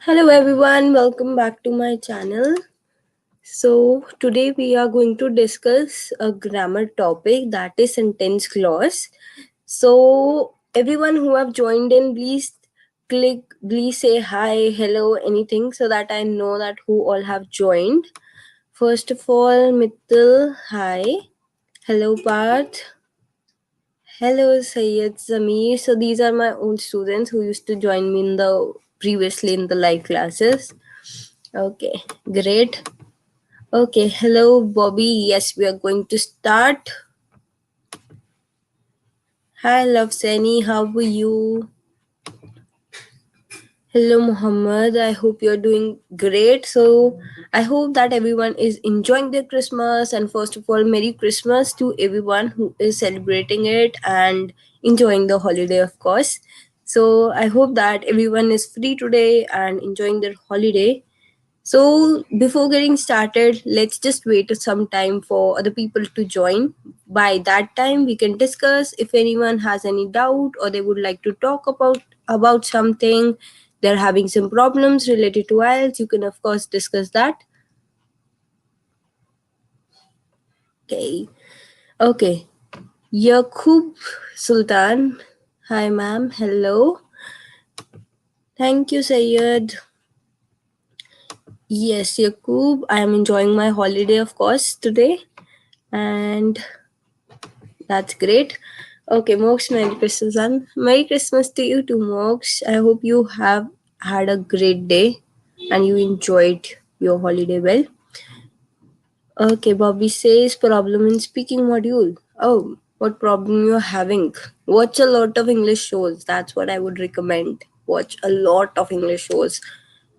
Hello everyone, welcome back to my channel. So today we are going to discuss a grammar topic, that is sentence clause. So everyone who have joined in, please say hi, hello, anything so that I know that who all have joined. First of all, Mithil, hi. Hello Parth. Hello Sayyid Zamir. So these are my old students who used to join me previously in the live classes. Okay, great. Okay, hello Bobby. Yes, we are going to start. Hi, Love Sani. How are you? Hello, Muhammad. I hope you're doing great. So, I hope that everyone is enjoying their Christmas. And first of all, Merry Christmas to everyone who is celebrating it and enjoying the holiday, of course. So, I hope that everyone is free today and enjoying their holiday. So, before getting started, let's just wait some time for other people to join. By that time, we can discuss if anyone has any doubt or they would like to talk about something. They're having some problems related to IELTS. You can of course discuss that. Okay. Okay. Yaqub Sultan. Hi, ma'am. Hello. Thank you, Sayed. Yes, Yaqub. I am enjoying my holiday, of course, today. And that's great. Okay, Mox, Merry Christmas, and Merry Christmas to you too, Mox. I hope you have had a great day and you enjoyed your holiday well. Okay, Bobby says problem in speaking module. Oh, what problem you're having? Watch a lot of English shows. That's what I would recommend. Watch a lot of English shows.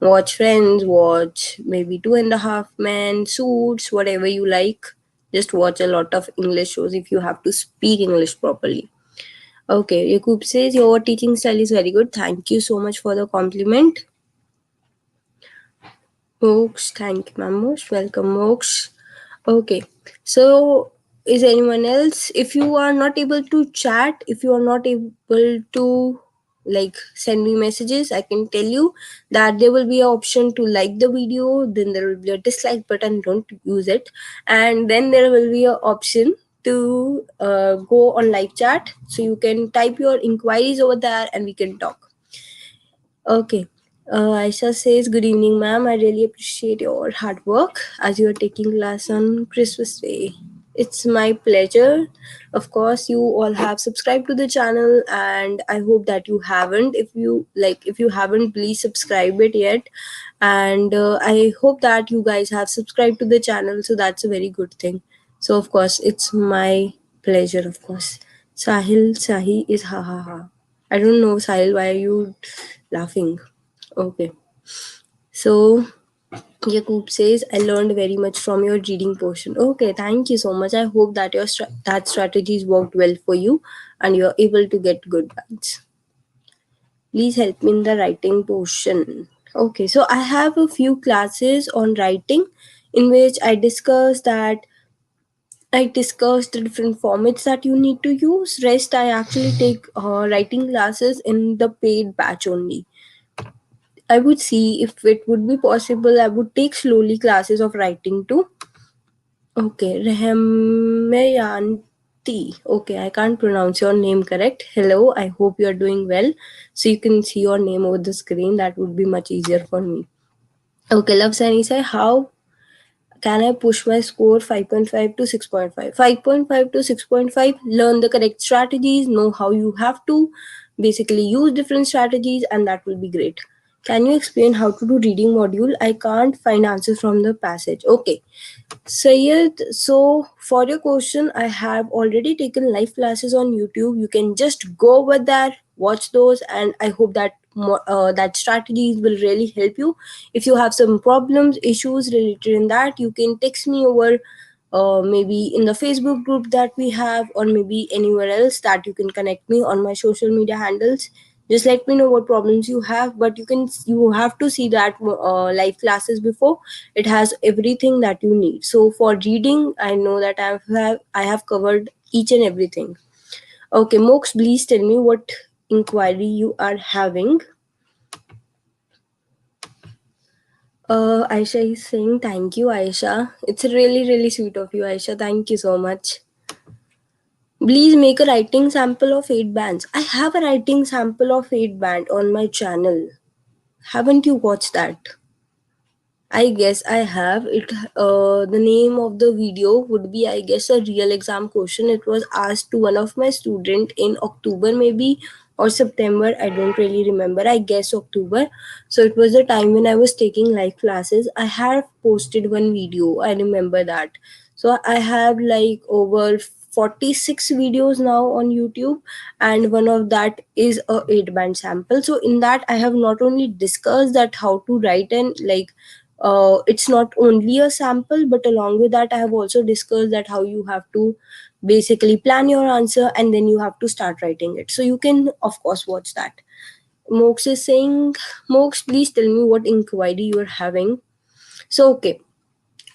Watch Friends, watch maybe Two and a Half Men, Suits, whatever you like. Just watch a lot of English shows if you have to speak English properly. Okay, Yakub says your teaching style is very good. Thank you so much for the compliment. Mox, thank you, ma'am. Most welcome, Mox. Okay, so is anyone else? If you are not able to chat, if you are not able to send me messages, I can tell you that there will be an option to like the video, then there will be a dislike button, don't use it, and then there will be an option to go on live chat, so you can type your inquiries over there and we can talk. Okay. Aisha says, good evening, ma'am. I really appreciate your hard work as you are taking class on Christmas Day. It's my pleasure. Of course, you all have subscribed to the channel, and I hope that you haven't. If you haven't, please subscribe it yet. And I hope that you guys have subscribed to the channel, so that's a very good thing. So, of course, it's my pleasure, of course. Sahil Sahi is ha ha ha. I don't know, Sahil, why are you laughing? Okay. So, Yakub says, I learned very much from your reading portion. Okay, thank you so much. I hope that that strategies worked well for you and you're able to get good bands. Please help me in the writing portion. Okay, so I have a few classes on writing in which I discussed the different formats that you need to use. Rest, I actually take writing classes in the paid batch only. I would see if it would be possible. I would take slowly classes of writing too. Okay, Rehmayanti. Okay, I can't pronounce your name correct. Hello, I hope you are doing well. So you can see your name over the screen. That would be much easier for me. Okay, Love Sani say, how can I push my score 5.5 to 6.5? 5.5 to 6.5, learn the correct strategies, know how you have to basically use different strategies, and that will be great. Can you explain how to do reading module? I can't find answers from the passage. Okay. Sayed, so for your question, I have already taken live classes on YouTube. You can just go over there, watch those, and I hope that that strategies will really help you. If you have some problems, issues related in that, you can text me over maybe in the Facebook group that we have, or maybe anywhere else that you can connect me on my social media handles. Just let me know what problems you have, but you have to see that live classes before. It has everything that you need. So for reading, I know that I have covered each and everything. Okay, Mox, please tell me what inquiry you are having. Aisha is saying thank you, Aisha. It's really really sweet of you, Aisha. Thank you so much. Please make a writing sample of 8 bands. I have a writing sample of 8 band on my channel. Haven't you watched that? I guess I have it. The name of the video would be, I guess, a real exam question. It was asked to one of my student in October, maybe, or September. I don't really remember. I guess October. So it was the time when I was taking live classes. I have posted one video. I remember that. So I have like over 46 videos now on YouTube, and one of that is a 8 band sample. So in that I have not only discussed that how to write and like it's not only a sample, but along with that I have also discussed that how you have to basically plan your answer and then you have to start writing it. So you can of course watch that. Mox is saying, Mox, please tell me what inquiry you are having. So okay,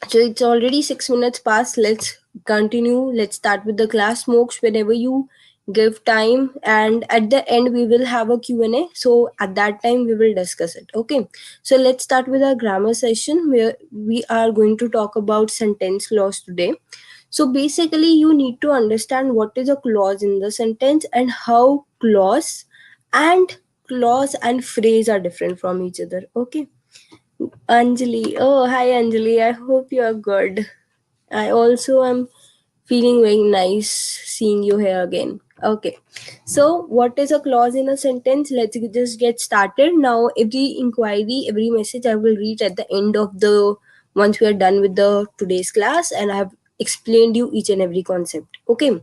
so it's already 6 minutes past. Let's continue. Let's start with the class. Smokes whenever you give time, and at the end we will have a Q&A. So at that time we will discuss it. Okay. So let's start with our grammar session where we are going to talk about sentence clause today. So basically you need to understand what is a clause in the sentence and how and clause and phrase are different from each other. Okay. Anjali. Oh, hi Anjali. I hope you are good. I also am feeling very nice seeing you here again. Okay. So, what is a clause in a sentence? Let's just get started. Now, every inquiry, every message I will read at the end of the once we are done with the today's class, and I have explained you each and every concept. Okay.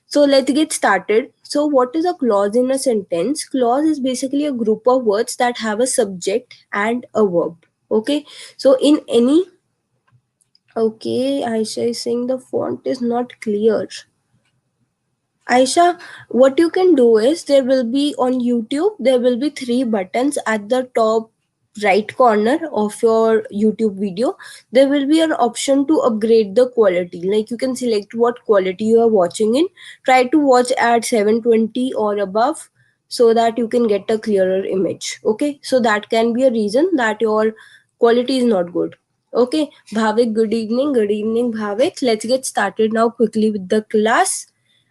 So let's get started. So what is a clause in a sentence? Clause is basically a group of words that have a subject and a verb. Okay. So in any, okay, Aisha is saying the font is not clear. Aisha, what you can do is there will be on YouTube, there will be 3 buttons at the top right corner of your YouTube video. There will be an option to upgrade the quality. Like you can select what quality you are watching in. Try to watch at 720 or above so that you can get a clearer image. Okay, so that can be a reason that your quality is not good. Okay, Bhavik, good evening. Good evening, Bhavik. Let's get started now quickly with the class,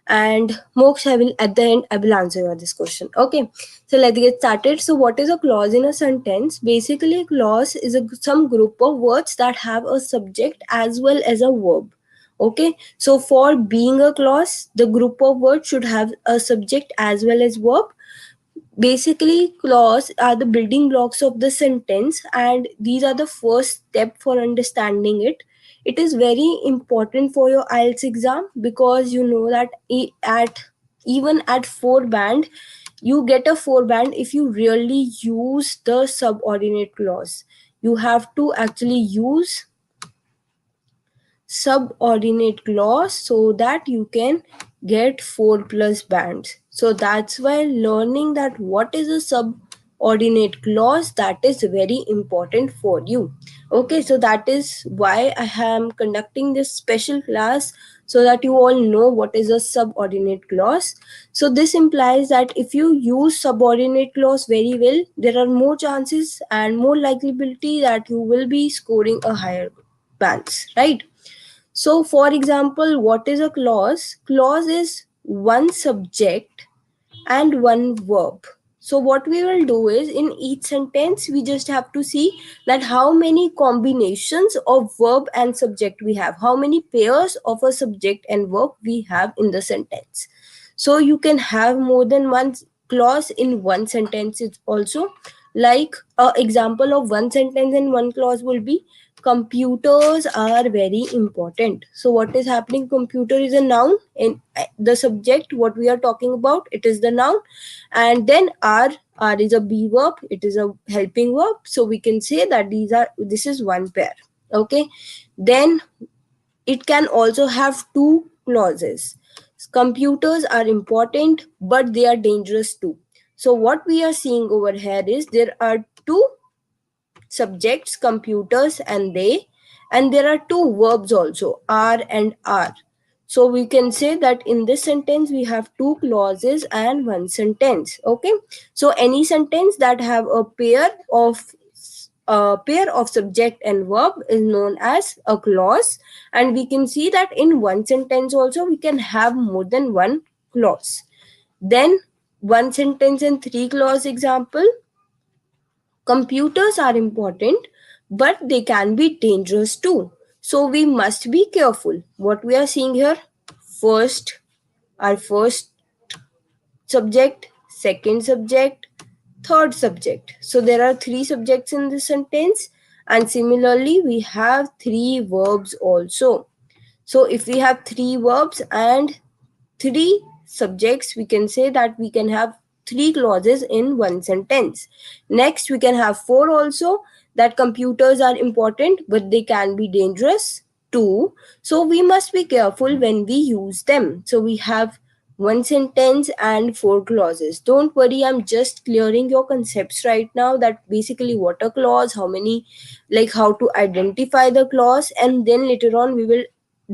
and Moksha, I will at the end I will answer your this question. Okay, so let's get started. So what is a clause in a sentence? Basically a clause is some group of words that have a subject as well as a verb. Okay, so for being a clause the group of words should have a subject as well as verb. Basically clause are the building blocks of the sentence, and these are the first step for understanding it. It is very important for your IELTS exam because you know that at even at 4 band you get a 4 band if you really use the subordinate clause. You have to actually use subordinate clause so that you can get 4 plus bands. So that's why learning that what is a subordinate clause, that is very important for you. Okay, so that is why I am conducting this special class so that you all know what is a subordinate clause. So this implies that if you use subordinate clause very well, there are more chances and more likelibility that you will be scoring a higher bands, right? So, for example, what is a clause? Clause is one subject and one verb. So, what we will do is in each sentence, we just have to see that how many combinations of verb and subject we have, how many pairs of a subject and verb we have in the sentence. So, you can have more than one clause in one sentence. It's also like an example of one sentence and one clause will be computers are very important. So what is happening? Computer is a noun, and the subject what we are talking about, it is the noun, and then are is a be verb, it is a helping verb. So we can say that this is one pair. Okay, then it can also have 2 clauses. Computers are important but they are dangerous too. So what we are seeing over here is there are 2 subjects, computers and they, and there are 2 verbs also, are and are. So we can say that in this sentence we have 2 clauses and one sentence. Okay, so any sentence that have a pair of a pair of subject and verb is known as a clause, and we can see that in one sentence also we can have more than one clause. Then one sentence and three clause example: computers are important, but they can be dangerous too. So we must be careful. What we are seeing here: first, our first subject, second subject, third subject. So there are three subjects in this sentence, and similarly, we have three verbs also. So if we have three verbs and three subjects, we can say that we can have three clauses in one sentence. Next, we can have four also, that computers are important but they can be dangerous too. So we must be careful when we use them. So we have one sentence and four clauses. Don't worry, I'm just clearing your concepts right now, that basically what a clause, how many, like how to identify the clause, and then later on we will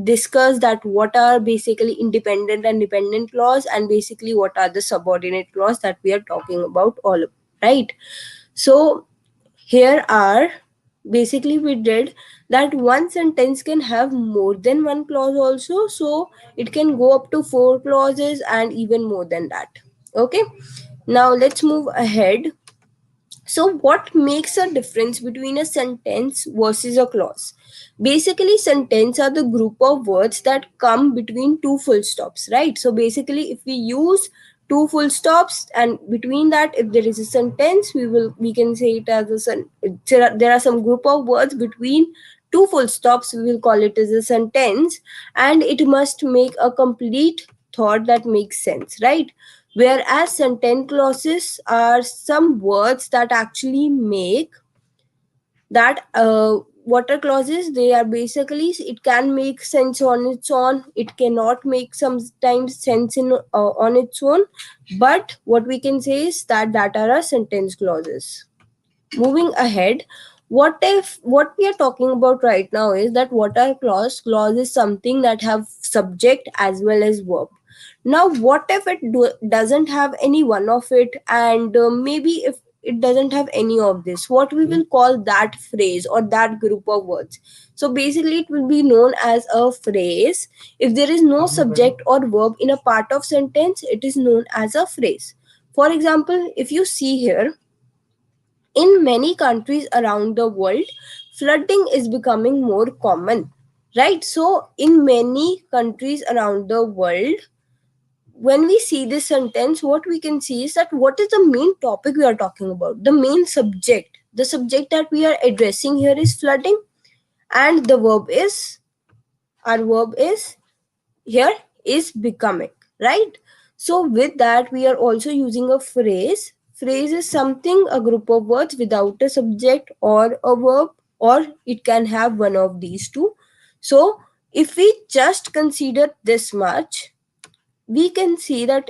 discuss that what are basically independent and dependent clause, and basically what are the subordinate clause that we are talking about all, right? So here are, basically we did that one sentence can have more than one clause also, so it can go up to four clauses and even more than that. Okay, now let's move ahead. So, what makes a difference between a sentence versus a clause? Basically, sentence are the group of words that come between two full stops, right? So, basically, if we use two full stops and between that, if there is a sentence, we can say it as there are some group of words between two full stops. We will call it as a sentence, and it must make a complete thought that makes sense, right? Whereas sentence clauses are some words that actually make that what are clauses, they are basically, it can make sense on its own, it cannot make sometimes sense in on its own, but what we can say is that are our sentence clauses. Moving ahead, what we are talking about right now is that what are clause is something that have subject as well as verb. Now what if it doesn't have any one of it, and maybe if it doesn't have any of this, what we will call that phrase or that group of words? So basically it will be known as a phrase. If there is no subject or verb in a part of sentence, it is known as a phrase. For example, if you see here, in many countries around the world, flooding is becoming more common, right? So, in many countries around the world, when we see this sentence, what we can see is that what is the main topic we are talking about? The main subject. The subject that we are addressing here is flooding, and the verb is, our verb is here is becoming, right? So with that we are also using a phrase. Phrase is something, a group of words without a subject or a verb, or it can have one of these two. So if we just consider this much, we can see that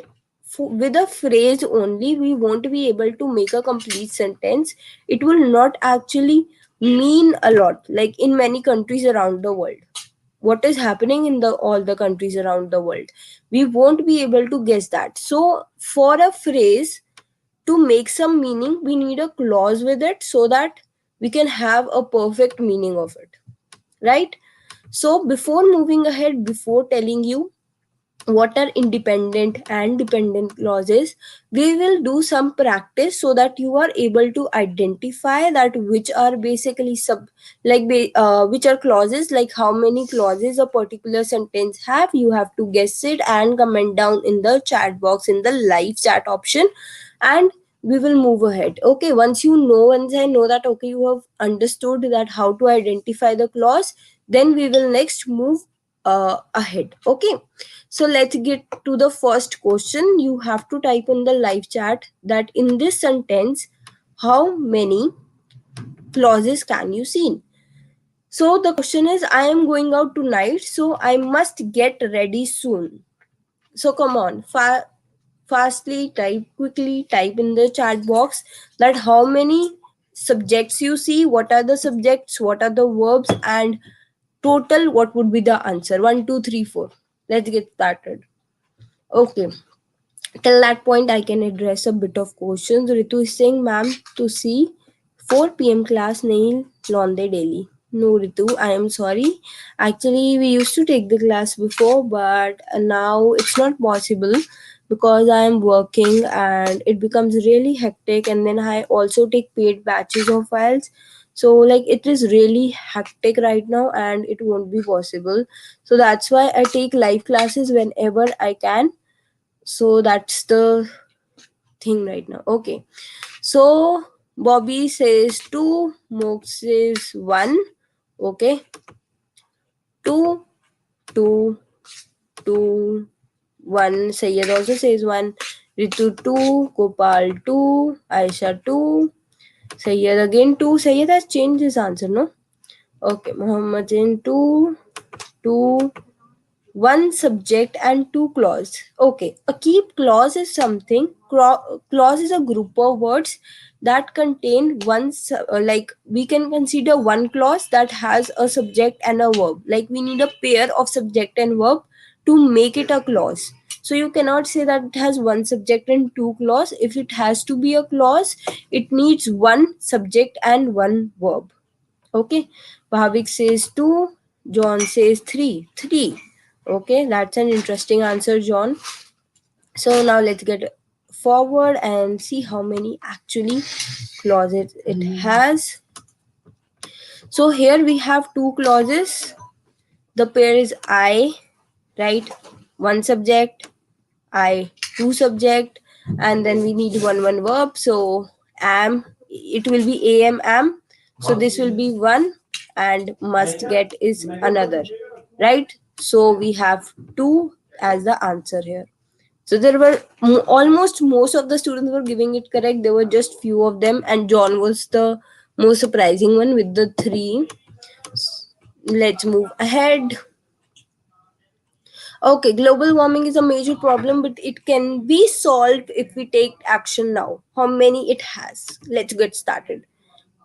with a phrase only we won't be able to make a complete sentence. It will not actually mean a lot, like in many countries around the world, what is happening in the all the countries around the world, we won't be able to guess that. So for a phrase to make some meaning, we need a clause with it so that we can have a perfect meaning of it, right? So before moving ahead, before telling you what are independent and dependent clauses, we will do some practice so that you are able to identify that which are basically which are clauses, like how many clauses a particular sentence have. You have to guess it and comment down in the chat box in the live chat option, and we will move ahead. Okay, once I know that okay, you have understood that how to identify the clause, then we will next move ahead. Okay, so let's get to the first question. You have to type in the live chat that in this sentence, how many clauses can you see? So the question is, I am going out tonight, so I must get ready soon. So come on, fastly type, quickly type in the chat box that how many subjects you see, what are the subjects, what are the verbs, and total what would be the answer. 1, 2, 3, 4. Let's get started. Okay, till that point I can address a bit of questions. Ritu is saying, ma'am, to see 4 p.m. class nahi launde daily. No, Ritu, I am sorry. Actually, we used to take the class before, but now it's not possible because I am working and it becomes really hectic. And then I also take paid batches of files. So, like, it is really hectic right now and it won't be possible. So, that's why I take live classes whenever I can. So, that's the thing right now. Okay. So Bobby says 2, Mook says 1. Okay. 2, 2, 2, 1. Sayyid also says 1. Ritu 2, Gopal 2, Aisha 2. Sayyid again 2. Sayyid has changed his answer, no? Okay. Muhammad Zain 2, 2, one subject and two clause. Okay, a keep clause is something. Clause is a group of words that contain like we can consider one clause that has a subject and a verb. Like we need a pair of subject and verb to make it a clause. So you cannot say that it has one subject and two clause. If it has to be a clause, it needs one subject and one verb. Okay. Bhavik says 2. John says 3. 3. Okay, that's an interesting answer, John. So now let's get forward and see how many actually clauses it has. So here we have two clauses. The pair is I, right? One subject, I, two subject, and then we need one verb. So am, it will be am. So this will be one, and must get is another, right? So we have two as the answer here. So there were almost most of the students were giving it correct. There were just few of them, and John was the most surprising one with the 3. Let's move ahead. Okay, global warming is a major problem, but it can be solved if we take action now. How many it has? Let's get started.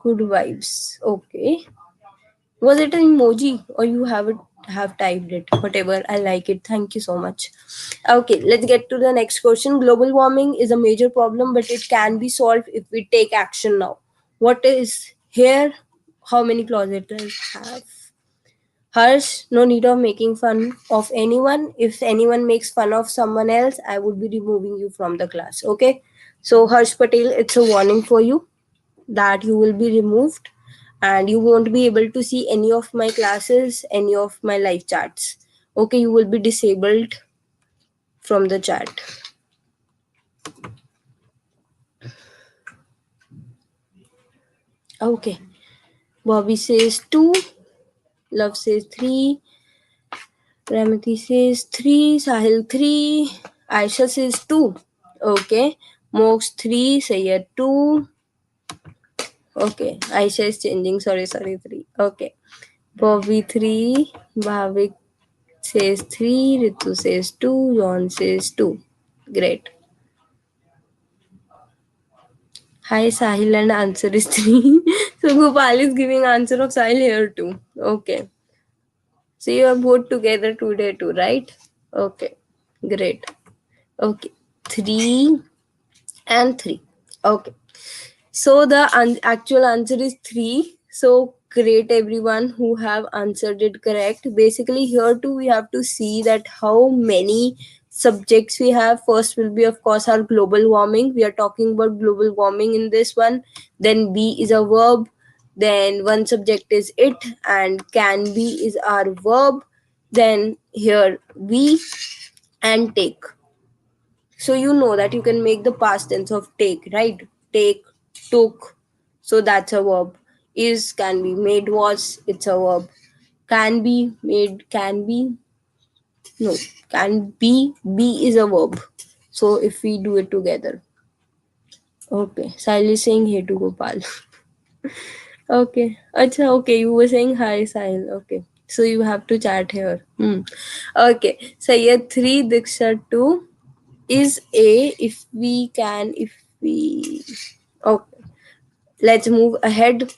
Good vibes. Okay. Was it an emoji or you have typed it? Whatever. I like it. Thank you so much. Okay, let's get to the next question. Global warming is a major problem, but it can be solved if we take action now. What is here? How many closets does it have? Harsh, no need of making fun of anyone. If anyone makes fun of someone else, I would be removing you from the class. Okay? So, Harsh Patel, it's a warning for you that you will be removed and you won't be able to see any of my classes, any of my live chats. Okay? You will be disabled from the chat. Okay. Bobby says 2. Love says 3. Ramati says 3, Sahil 3, Aisha says 2. Okay. Mox 3, Sayyid 2. Okay. Aisha is changing. Sorry, 3. Okay. Bobby 3, Bhavik says 3, Ritu says 2, John says 2. Great. Hi Sahil and answer is 3. So Gopal is giving answer of Sahil here too. Okay. So you are both together today too, right? Okay. Great. Okay. 3 and 3. Okay. So the actual answer is 3. So great everyone who have answered it correct. Basically here too we have to see that how many subjects we have. First will be of course our global warming. We are talking about global warming in this one. Then B is a verb. Then one subject is it and can be is our verb. Then here we and take. So you know that you can make the past tense of take, right? Take, took. So that's a verb. Is can be made was, it's a verb. Can be made can be. No. Can be is a verb. So if we do it together. Okay. Sahil is saying hey to Gopal. Okay. Acha, okay. You were saying hi, Sahil. Okay. So you have to chat here. Okay. Sayyid 3, Diksha 2. Is A if we can, if we. Okay. Let's move ahead.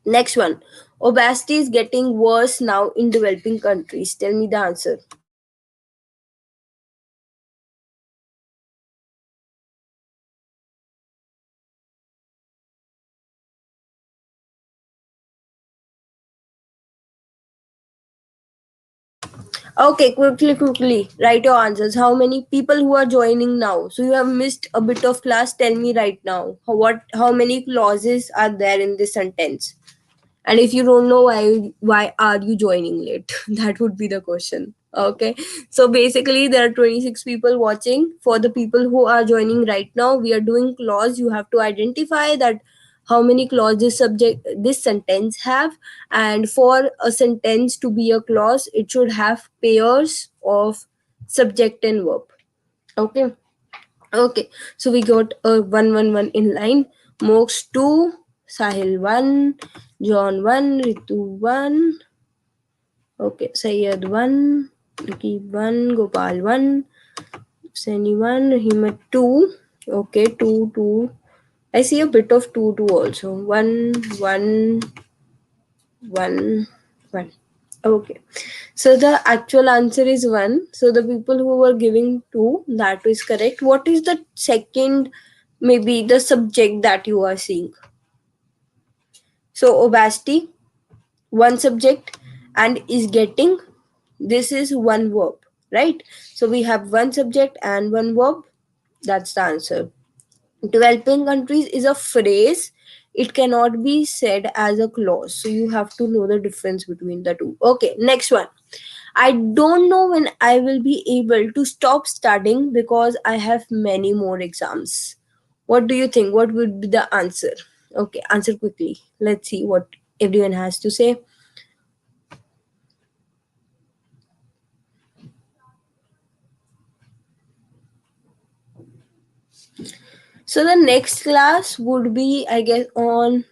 Next one. Obesity is getting worse now in developing countries. Tell me the answer. Okay, quickly, write your answers. How many people who are joining now? So you have missed a bit of class. Tell me right now. How many clauses are there in this sentence? And if you don't know, why are you joining late? That would be the question. Okay. So basically there are 26 people watching. For the people who are joining right now, we are doing clause. You have to identify that how many clauses subject this sentence have, and for a sentence to be a clause it should have pairs of subject and verb. Okay. Okay, so we got a 111 in line. Mox 2, Sahil 1, John 1, Ritu 1, okay, Sayyad 1, Rakib 1, Gopal 1, Sani 1, Himat 2, okay, 2, 2. I see a bit of 2, 2 also. 1, 1, 1, 1. Okay. So the actual answer is 1. So the people who were giving 2, that is correct. What is the second, maybe the subject that you are seeing? So obesity, one subject, and is getting, this is one verb, right? So we have one subject and one verb. That's the answer. Developing countries is a phrase. It cannot be said as a clause. So you have to know the difference between the two. Okay, next one. I don't know when I will be able to stop studying because I have many more exams. What do you think? What would be the answer? Okay, answer quickly. Let's see what everyone has to say. So the next class would be, I guess, on,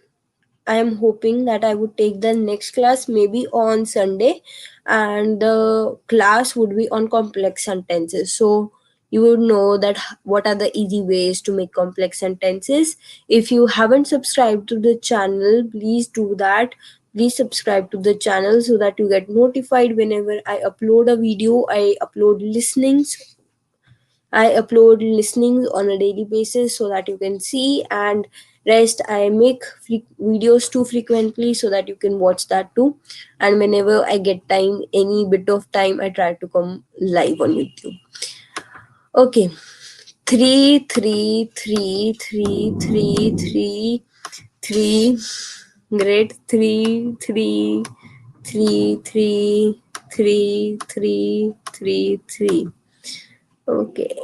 I am hoping that I would take the next class maybe on Sunday, and the class would be on complex sentences. So you would know that what are the easy ways to make complex sentences. If you haven't subscribed to the channel, please do that. Please subscribe to the channel so that you get notified whenever I upload a video. I upload listenings on a daily basis so that you can see, and rest I make videos too frequently so that you can watch that too. And whenever I get time, any bit of time, I try to come live on YouTube. Okay, 3 3 3 3 3 3. Great. 3 3 3 3 3 3 3. Okay.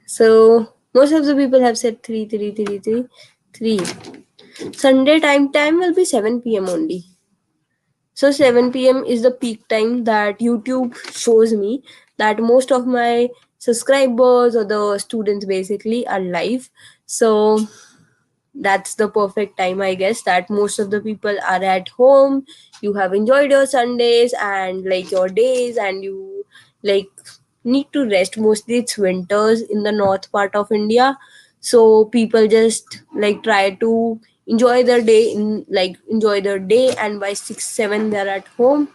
So most of the people have said 3 3 3 3 3. Sunday time will be 7 p.m. only. So 7 p.m. is the peak time that YouTube shows me that most of my subscribers or the students basically are live. So that's the perfect time, I guess, that most of the people are at home. You have enjoyed your Sundays and like your days, and you like need to rest. Mostly it's winters in the north part of India, so people just like try to enjoy their day, and by 6 7 they're at home.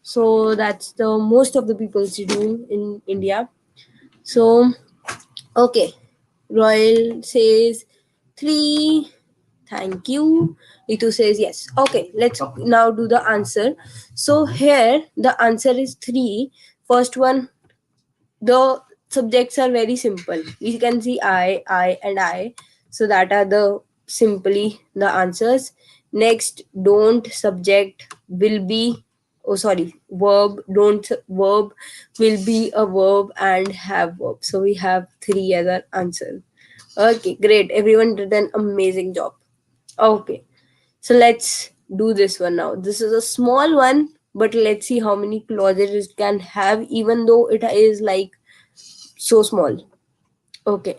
So that's the most of the people doing in India. So okay, Royal says 3. Thank you. Ritu says yes. Okay, let's now do the answer. So here the answer is 3. First one, the subjects are very simple. We can see I, and I. So that are the simply the answers. Next, don't subject will be, oh sorry, verb, don't verb will be a verb, and have verb. So we have 3 other answers. Okay, great. Everyone did an amazing job. Okay, so let's do this one now. This is a small one, but let's see how many clauses it can have, even though it is like so small. Okay,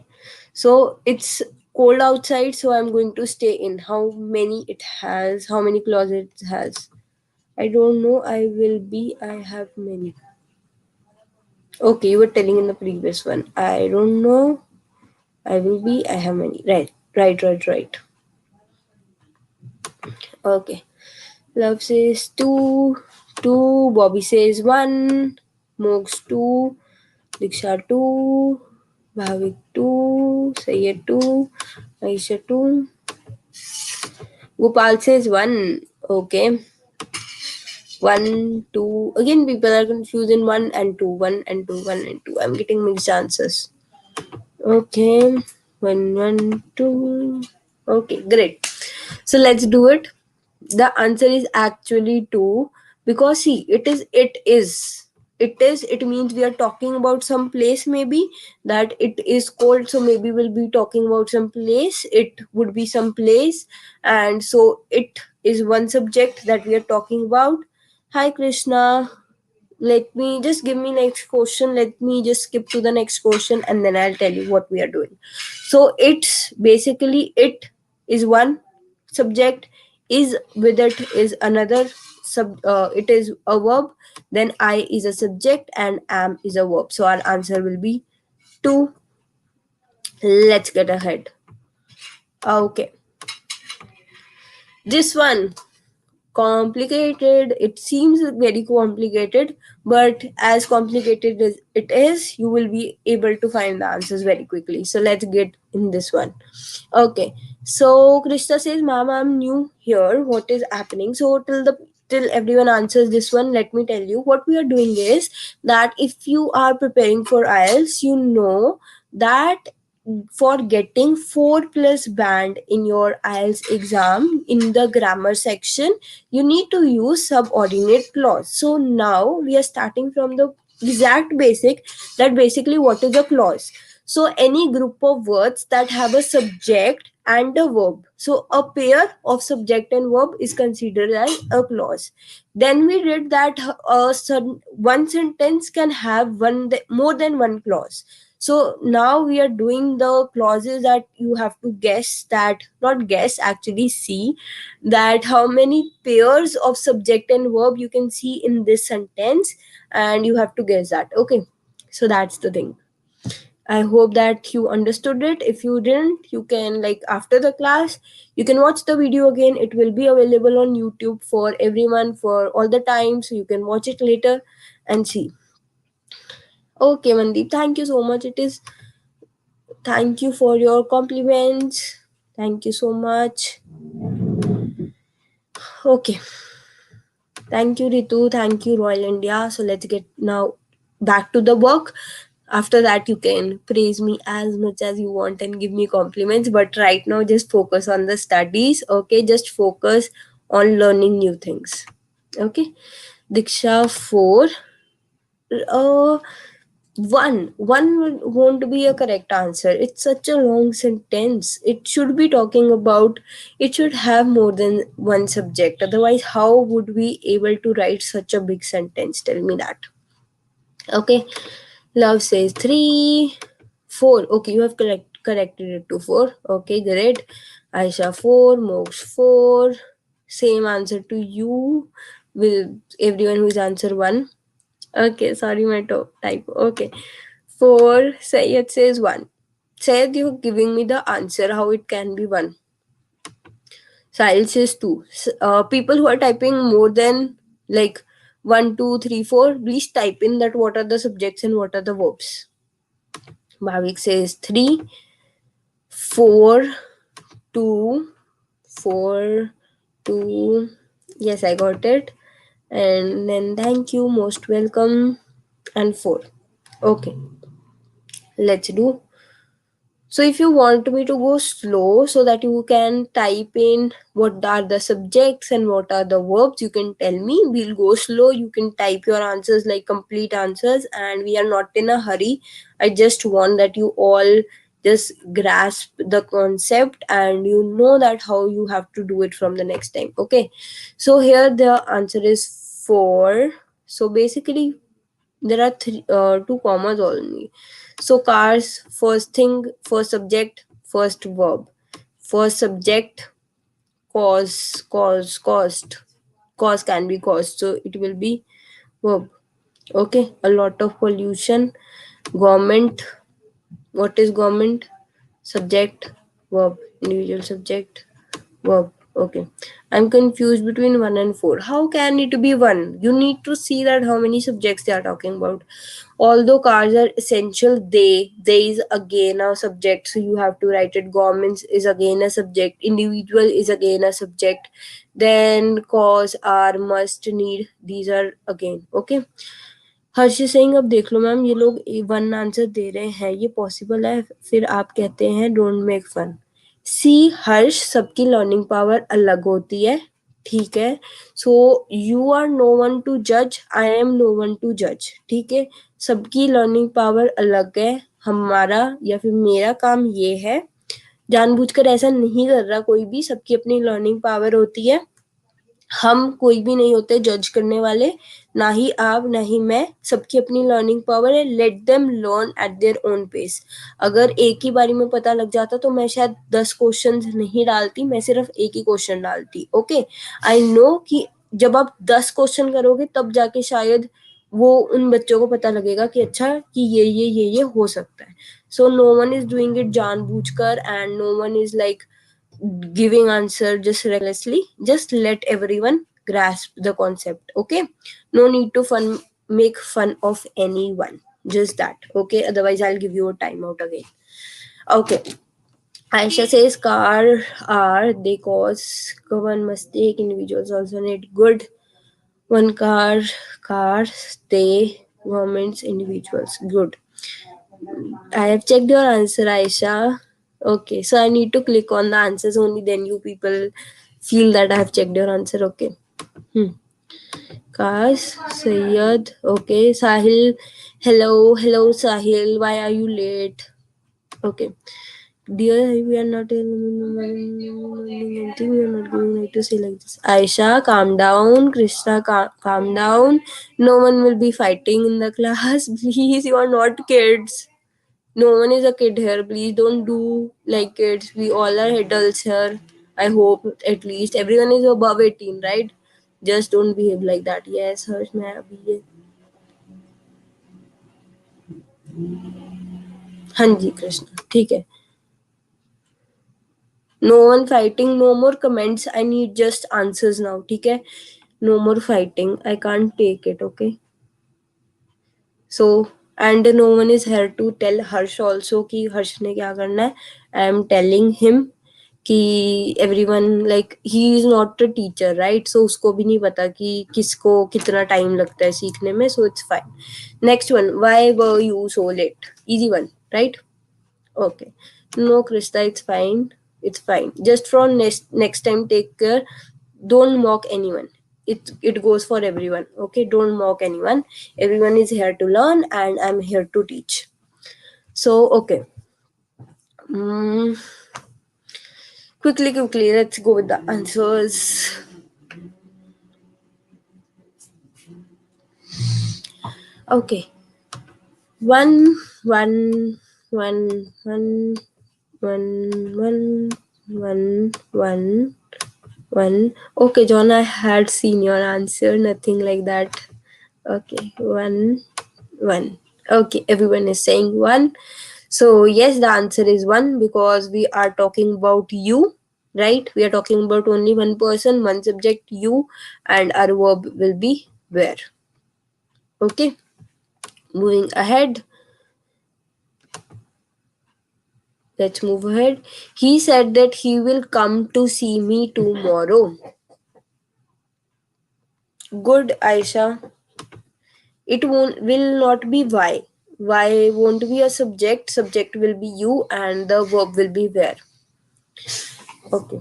so it's cold outside, so I'm going to stay in. How many it has? How many clauses it has? I don't know. I have many. Okay, you were telling in the previous one. I don't know. I have many. Right. Okay. Love says 2, 2. Bobby says 1. Mogs 2. Diksha 2. Bhavik 2. Sayyid 2. Aisha 2. Gopal says 1. Okay. 1, 2. Again, people are confused in 1 and 2. 1 and 2, 1 and 2. I'm getting mixed answers. Okay. 1, 1, 2. Okay, great. So let's do it. The answer is actually 2, because see, it means we are talking about some place, maybe that it is cold, so maybe we'll be talking about some place. It would be some place, and so it is one subject that we are talking about. Hi Krishna, let me just give me next question. Let me just skip to the next question and then I'll tell you what we are doing. So it's basically, it is one subject, is with it is another it is a verb, then I is a subject and am is a verb. So our answer will be 2. Let's get ahead. Okay, this one, complicated. It seems very complicated, but as complicated as it is, you will be able to find the answers very quickly. So let's get in this one. Okay, so Krishna says, ma'am, I'm new here, what is happening? So till everyone answers this one, let me tell you what we are doing is that if you are preparing for IELTS, you know that for getting 4 plus band in your IELTS exam in the grammar section, you need to use subordinate clause. So now we are starting from the exact basic, that basically what is a clause. So any group of words that have a subject and a verb. So a pair of subject and verb is considered as a clause. Then we read that one sentence can have more than one clause. So now we are doing the clauses that you have to guess, that not guess, actually see that how many pairs of subject and verb you can see in this sentence, and you have to guess that. Okay, so that's the thing. I hope that you understood it. If you didn't, you can, like, after the class, you can watch the video again. It will be available on YouTube for everyone for all the time, so you can watch it later and see. Okay, Mandeep, thank you so much. Thank you for your compliments. Thank you so much. Okay. Thank you, Ritu. Thank you, Royal India. So let's get now back to the work. After that, you can praise me as much as you want and give me compliments. But right now, just focus on the studies. Okay, just focus on learning new things. Okay, Diksha 4. Uh, one won't be a correct answer. It's such a long sentence. It should be talking about, it should have more than one subject. Otherwise, how would we able to write such a big sentence? Tell me that. Okay, love says 3, 4. Okay, you have corrected it to 4. Okay, great. Aisha 4, Mox 4. Same answer to you. Will everyone who is answer 1. Okay, sorry, my typo. Okay. 4, Sayed says 1. Sayed, you're giving me the answer, how it can be 1. Sahil says 2. People who are typing more than like 1, 2, 3, 4, please type in that what are the subjects and what are the verbs. Bhavik says 3, 4, 2, 4, 2. Yes, I got it. And then thank you, most welcome, and 4. Okay, let's do. So if you want me to go slow so that you can type in what are the subjects and what are the verbs, you can tell me. We'll go slow. You can type your answers like complete answers, and we are not in a hurry. I just want that you all just grasp the concept and you know that how you have to do it from the next time. Okay. So here the answer is 4. So basically there are two commas only. So cars, first thing, first subject, first verb. First subject, cost. Cause can be caused, so it will be verb. Okay, a lot of pollution. Government, what is government? Subject, verb, individual subject, verb. Okay, I'm confused between 1 and 4. How can it be 1? You need to see that how many subjects they are talking about. Although cars are essential, they is again a subject, so you have to write it. Governments is again a subject, individual is again a subject, then cause, are, must, need, these are again. Okay. Harsh Singh, अब देख लो ma'am, ये लोग one answer दे रहे हैं, ये possible है, फिर आप कहते हैं don't make fun. See Harsh, सबकी लर्निंग पावर अलग होती है, ठीक है। So you are no one to जज, I am no one to जज, ठीक है। सबकी लर्निंग पावर अलग है, हमारा या फिर मेरा काम ये है, जानबूझकर ऐसा नहीं कर रहा कोई भी, सबकी अपनी लर्निंग पावर होती है, हम कोई भी नहीं होते जज करने वाले, ना ही आप ना ही मैं, सबकी अपनी लर्निंग पावर है, let them learn at their own pace. अगर एक ही बारी में पता लग जाता तो मैं शायद 10 क्वेश्चन नहीं डालती, मैं सिर्फ एक ही क्वेश्चन डालती। ओके, आई नो कि जब आप 10 क्वेश्चन करोगे तब जाके शायद वो उन बच्चों को पता लगेगा कि अच्छा कि ये हो सकता है। So no one is doing it जानबूझकर, and no one is like giving answer just recklessly. Just let everyone grasp the concept. Okay, no need to make fun of anyone, just that. Okay, otherwise I'll give you a timeout again. Okay, Aisha says car are they cause one mistake, individuals also need good. One car they governments individuals good. I have checked your answer, Aisha. Okay, so I need to click on the answers only, then you people feel that I have checked your answer. Okay. Hmm. Kash, Sayyad. Okay, Sahil. Hello, Sahil. Why are you late? Okay. Dear, we are not anything. We are not going to say like this. Aisha, calm down. Krishna, calm down. No one will be fighting in the class. Please, you are not kids. No one is a kid here. Please don't do like kids. We all are adults here. I hope at least everyone is above 18, right? Just don't behave like that. Yes, हर्ष मैं अभी ये हाँ जी कृष्ण ठीक है. No one fighting, no more comments. I need just answers now. ठीक है. No more fighting. I can't take it. Okay. So and no one is here to tell Harsh also कि हर्ष ने क्या करना है. I am telling him कि everyone like he is not a teacher, right? So उसको भी नहीं पता कि किसको कितना टाइम लगता है सीखने में. So it's fine. Next one. Why were you so late? Easy one, right? Okay. No, Krista, it's fine. It's fine. Just from next time, take care. Don't mock anyone. It goes for everyone. Okay, don't mock anyone. Everyone is here to learn, and I'm here to teach. So okay. Mm, quickly, let's go with the answers. Okay. One, one, one, one, one, one. Okay, John, I had seen your answer. Nothing like that. Okay, one. Okay, everyone is saying one. So yes, the answer is one because we are talking about you, right? We are talking about only one person, one subject, you, and our verb will be where. Okay, moving ahead. Let's move ahead. He said that he will come to see me tomorrow. Good, Aisha. It will not be why. Why won't be a subject. Subject will be you and the verb will be where. Okay.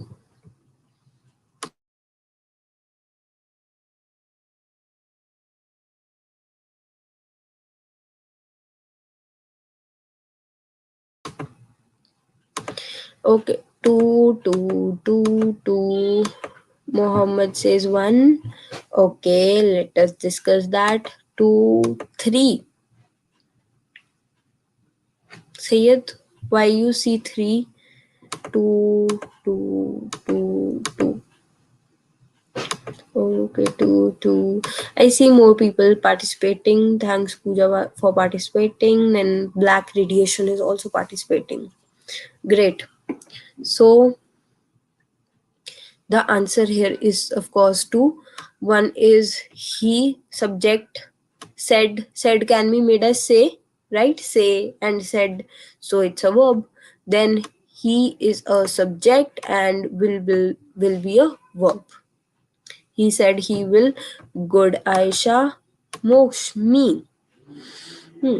Okay. Two. Mohammed says one. Okay, let us discuss that. 2, 3. Sayyid, why you see 3? 2. Okay, 2. I see more people participating. Thanks, Pooja, for participating. And Black Radiation is also participating. Great. So, the answer here is, of course, 2. One is he, subject, said. Said can be made as say, right? Say and said. So, it's a verb. Then he is a subject and will be a verb. He said he will. Good, Aisha. Moksh, me. Hmm.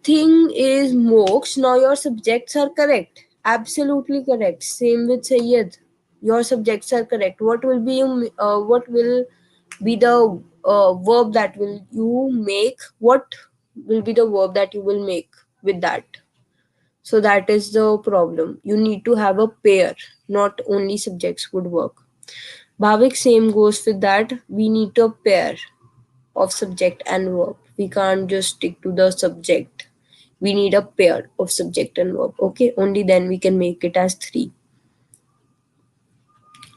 Thing is, Moksh, now your subjects are correct. Absolutely correct. Same with Sayyid. Your subjects are correct. What will be the verb that will you make? What will be the verb that you will make with that? So that is the problem. You need to have a pair. Not only subjects would work. Bhavik, same goes with that. We need a pair of subject and verb. We can't just stick to the subject. We need a pair of subject and verb. Okay, only then we can make it as three.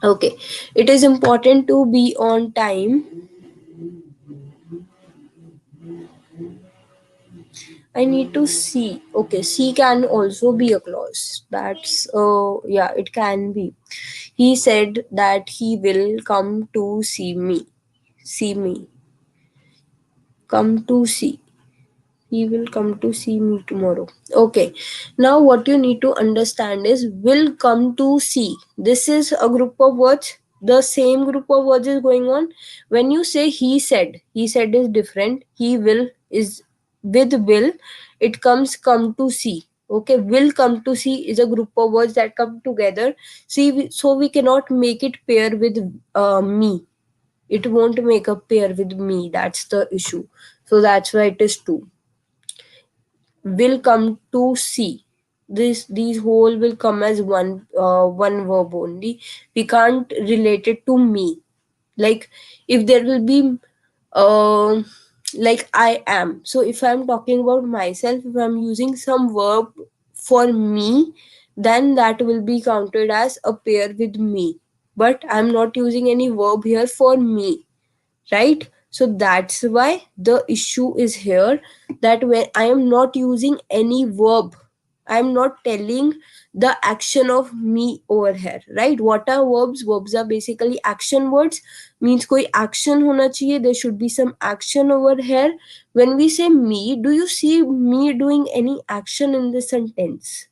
Okay, it is important to be on time. I need to see. Okay, see can also be a clause. That's yeah, it can be. He said that he will come to see me. See me. Come to see. He will come to see me tomorrow. Okay. Now what you need to understand is will come to see. This is a group of words. The same group of words is going on. When you say he said is different. He will is with will. It comes come to see. Okay. Will come to see is a group of words that come together. So we cannot make it pair with me. It won't make a pair with me. That's the issue. So that's why it is two. Will come to see. These whole will come as one verb only. We can't relate it to me. Like if there will be uh, like I am. So if I'm talking about myself, if I'm using some verb for me, then that will be counted as a pair with me. But I'm not using any verb here for me, right? So that's why the issue is here, that when I am not using any verb, I am not telling the action of me over here, right? What are verbs are basically action words. Means koi action hona chahiye, there should be some action over here. When we say me, do you see me doing any action in the sentence?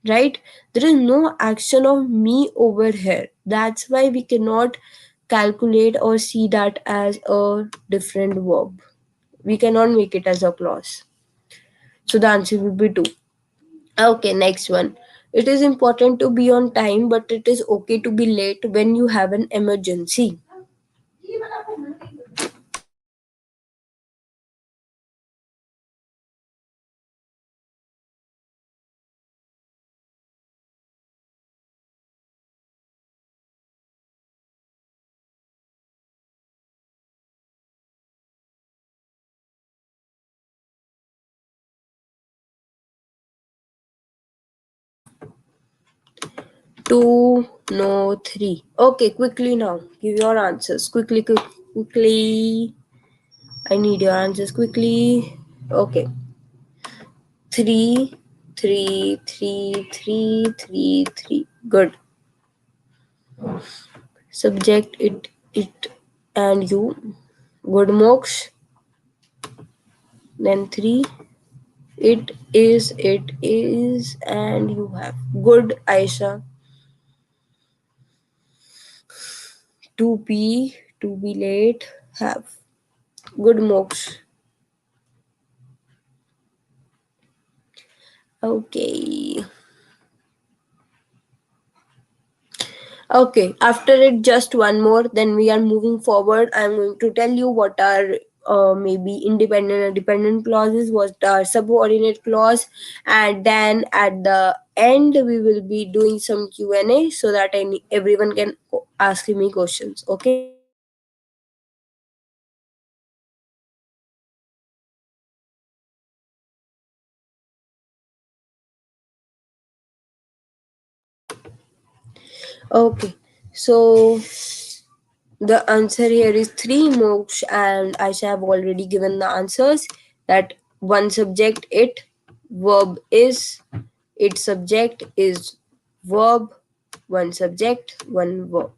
Right, there is no action of me over here. That's why we cannot calculate or see that as a different verb. We cannot make it as a clause. So the answer will be 2. Okay, next one. It is important to be on time, but it is okay to be late when you have an emergency. Two, no, three. Okay, quickly now. Give your answers. Quickly. I need your answers quickly. Okay. Three, three, three, three, three, three. Good. Subject it, and you. Good, Moksha. Then three. It is, and you have. Good, Aisha. To be late. Have. Good, Moksha. Okay. Okay, after it, just one more, then we are moving forward. I'm going to tell you what are maybe independent and dependent clauses, what are subordinate clause, and then at the end we will be doing some Q&A so that everyone can ask me questions. Okay. Okay. So the answer here is 3, Moksh and Aisha have already given the answers. That one subject it, verb is, its subject is verb, one subject, one verb.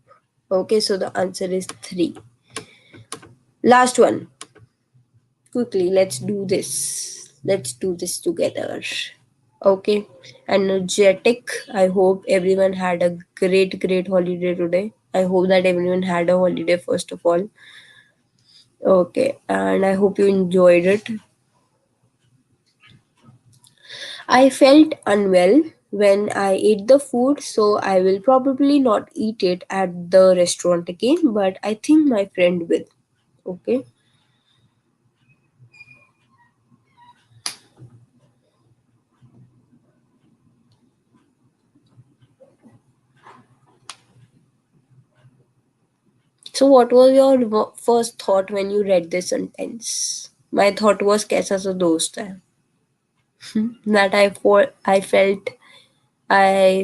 Okay, so the answer is 3. Last one. Quickly, let's do this. Let's do this together. Okay, energetic. I hope everyone had a great holiday today. I hope that everyone had a holiday first of all. Okay, and I hope you enjoyed it. I felt unwell when I ate the food, so I will probably not eat it at the restaurant again, but I think my friend will. Okay. So, what was your first thought when you read this sentence? My thought was "कैसा सा दोस्त है." That I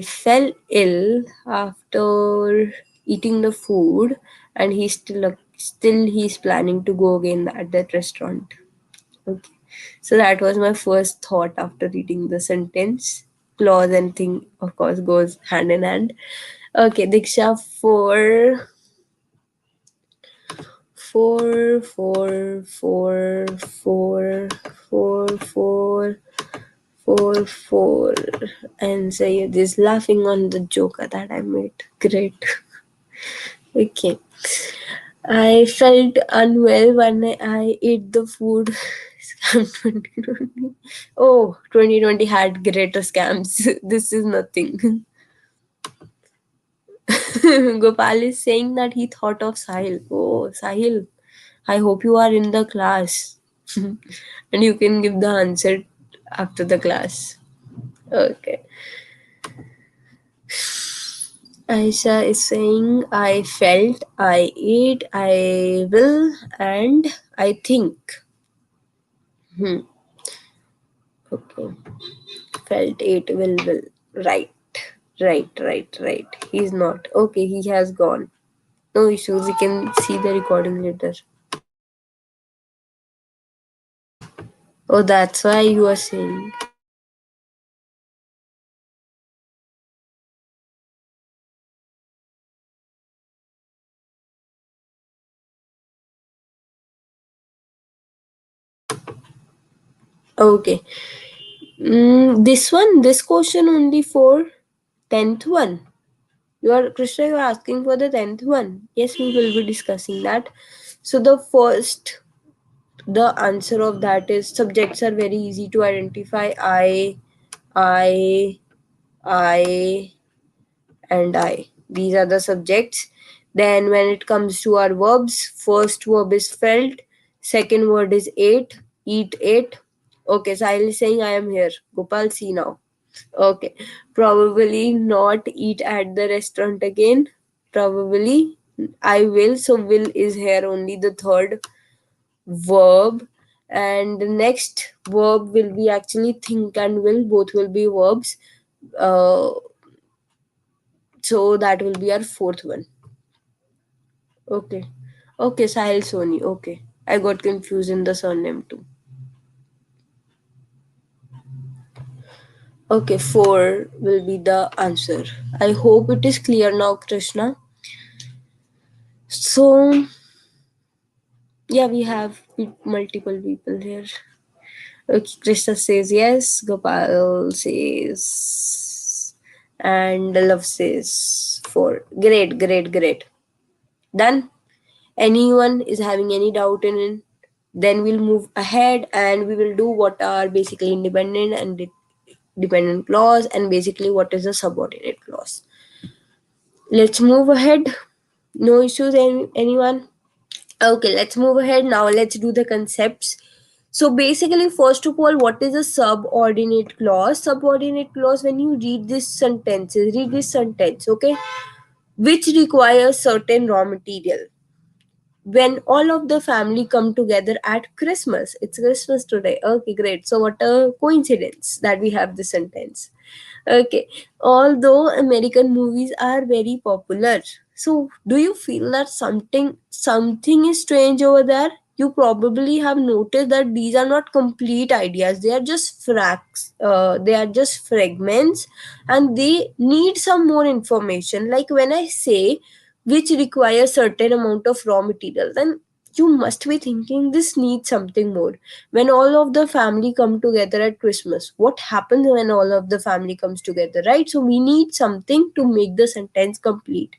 fell ill after eating the food, and still he's planning to go again at that restaurant. Okay, so that was my first thought after reading the sentence. Clause and thing, of course, goes hand in hand. Okay, Diksha, four, and say this laughing on the joke that I made. Great. Okay. I felt unwell when I ate the food. Scam 2020. Oh, 2020 had greater scams. This is nothing. Gopal is saying that he thought of Sahil. Oh, Sahil, I hope you are in the class. And you can give the answer after the class. Okay. Aisha is saying, I felt, I ate, I will, and I think. Hmm. Okay. Felt, ate, will. Right. Right. He's not. Okay, he has gone. No issues. We can see the recording later. Oh, that's why you are saying. Okay. This question only for 10th one. Krishna, you are asking for the 10th one. Yes, we will be discussing that. So the answer of that is subjects are very easy to identify. I, I, and I. These are the subjects. Then when it comes to our verbs, first verb is felt, second word is ate, ate. Okay, Sahil is saying I am here. Gopal, see now. Okay, probably not eat at the restaurant again. Probably I will. So will is here only the third verb. And the next verb will be actually think and will. Both will be verbs. Uh, so that will be our fourth one. Okay. Okay, Sahil Soni. Okay. I got confused in the surname too. Okay, four will be the answer. I hope it is clear now, Krishna. So, yeah, we have multiple people here. Okay, Krishna says yes, Gopal says, and Love says four. Great. Done? Anyone is having any doubt in it? Then we'll move ahead and we will do what are basically independent and dependent clause and basically what is a subordinate clause. Let's move ahead. No issues, anyone? Okay, let's move ahead now. Let's do the concepts. So basically, first of all, what is a subordinate clause? Subordinate clause, when you read read this sentence, okay, which requires certain raw material. When all of the family come together at Christmas. It's Christmas today. Okay, great. So what a coincidence that we have this sentence. Okay. Although American movies are very popular, so do you feel that something is strange over there? You probably have noticed that these are not complete ideas. They are just they are just fragments, and they need some more information. Like when I say which require certain amount of raw material, then you must be thinking this needs something more. When all of the family come together at Christmas, what happens when all of the family comes together, right? So we need something to make the sentence complete.